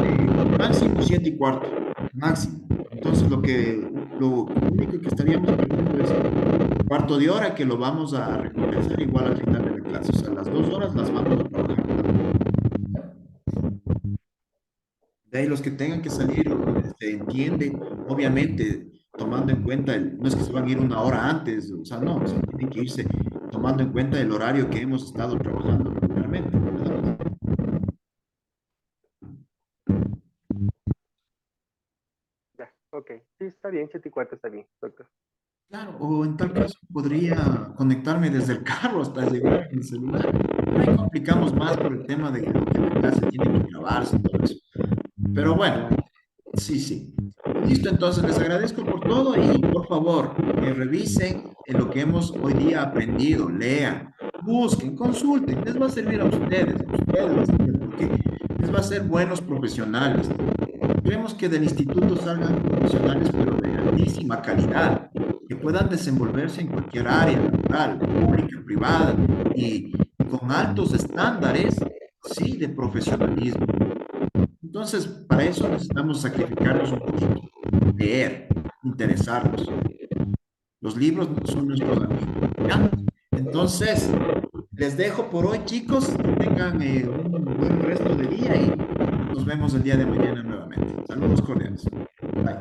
Speaker 2: máximo 7:15, máximo. Entonces, lo único que estaríamos perdiendo es un cuarto de hora que lo vamos a recompensar igual al final de la clase. O sea, las 2 horas las vamos a trabajar. De ahí los que tengan que salir, se entiende, obviamente, tomando en cuenta, no es que se van a ir 1 hora antes, o sea, no, o sea, tienen que irse tomando en cuenta el horario que hemos estado trabajando regularmente, ¿verdad?
Speaker 1: Ya, ok, sí, está bien, 7:15 está bien, doctor.
Speaker 2: Claro, o en tal caso podría conectarme desde el carro hasta llegar en el celular. Ahí complicamos más por el tema de que la clase tiene que grabarse y todo eso. Pero bueno,
Speaker 1: Ya,
Speaker 2: sí, sí. Listo, entonces les agradezco por todo y por favor, revisen lo que hemos hoy día aprendido, lean, busquen, consulten, les va a servir a ustedes va a servir porque les va a hacer buenos profesionales. Queremos que del instituto salgan profesionales, pero de altísima calidad, que puedan desenvolverse en cualquier área, laboral, pública, privada, y con altos estándares, sí, de profesionalismo. Entonces, para eso necesitamos sacrificarnos un poquito, leer, interesarnos. Los libros son nuestros amigos, ¿ya? Entonces, les dejo por hoy, chicos, que tengan un buen resto de día y nos vemos el día de mañana nuevamente. Saludos cordiales. Bye.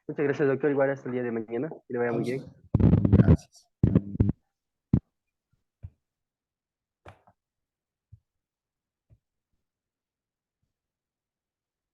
Speaker 1: muchas gracias, doctor. Igual hasta el día de mañana, que le vaya
Speaker 2: A
Speaker 1: muy bien.
Speaker 2: usted. Gracias.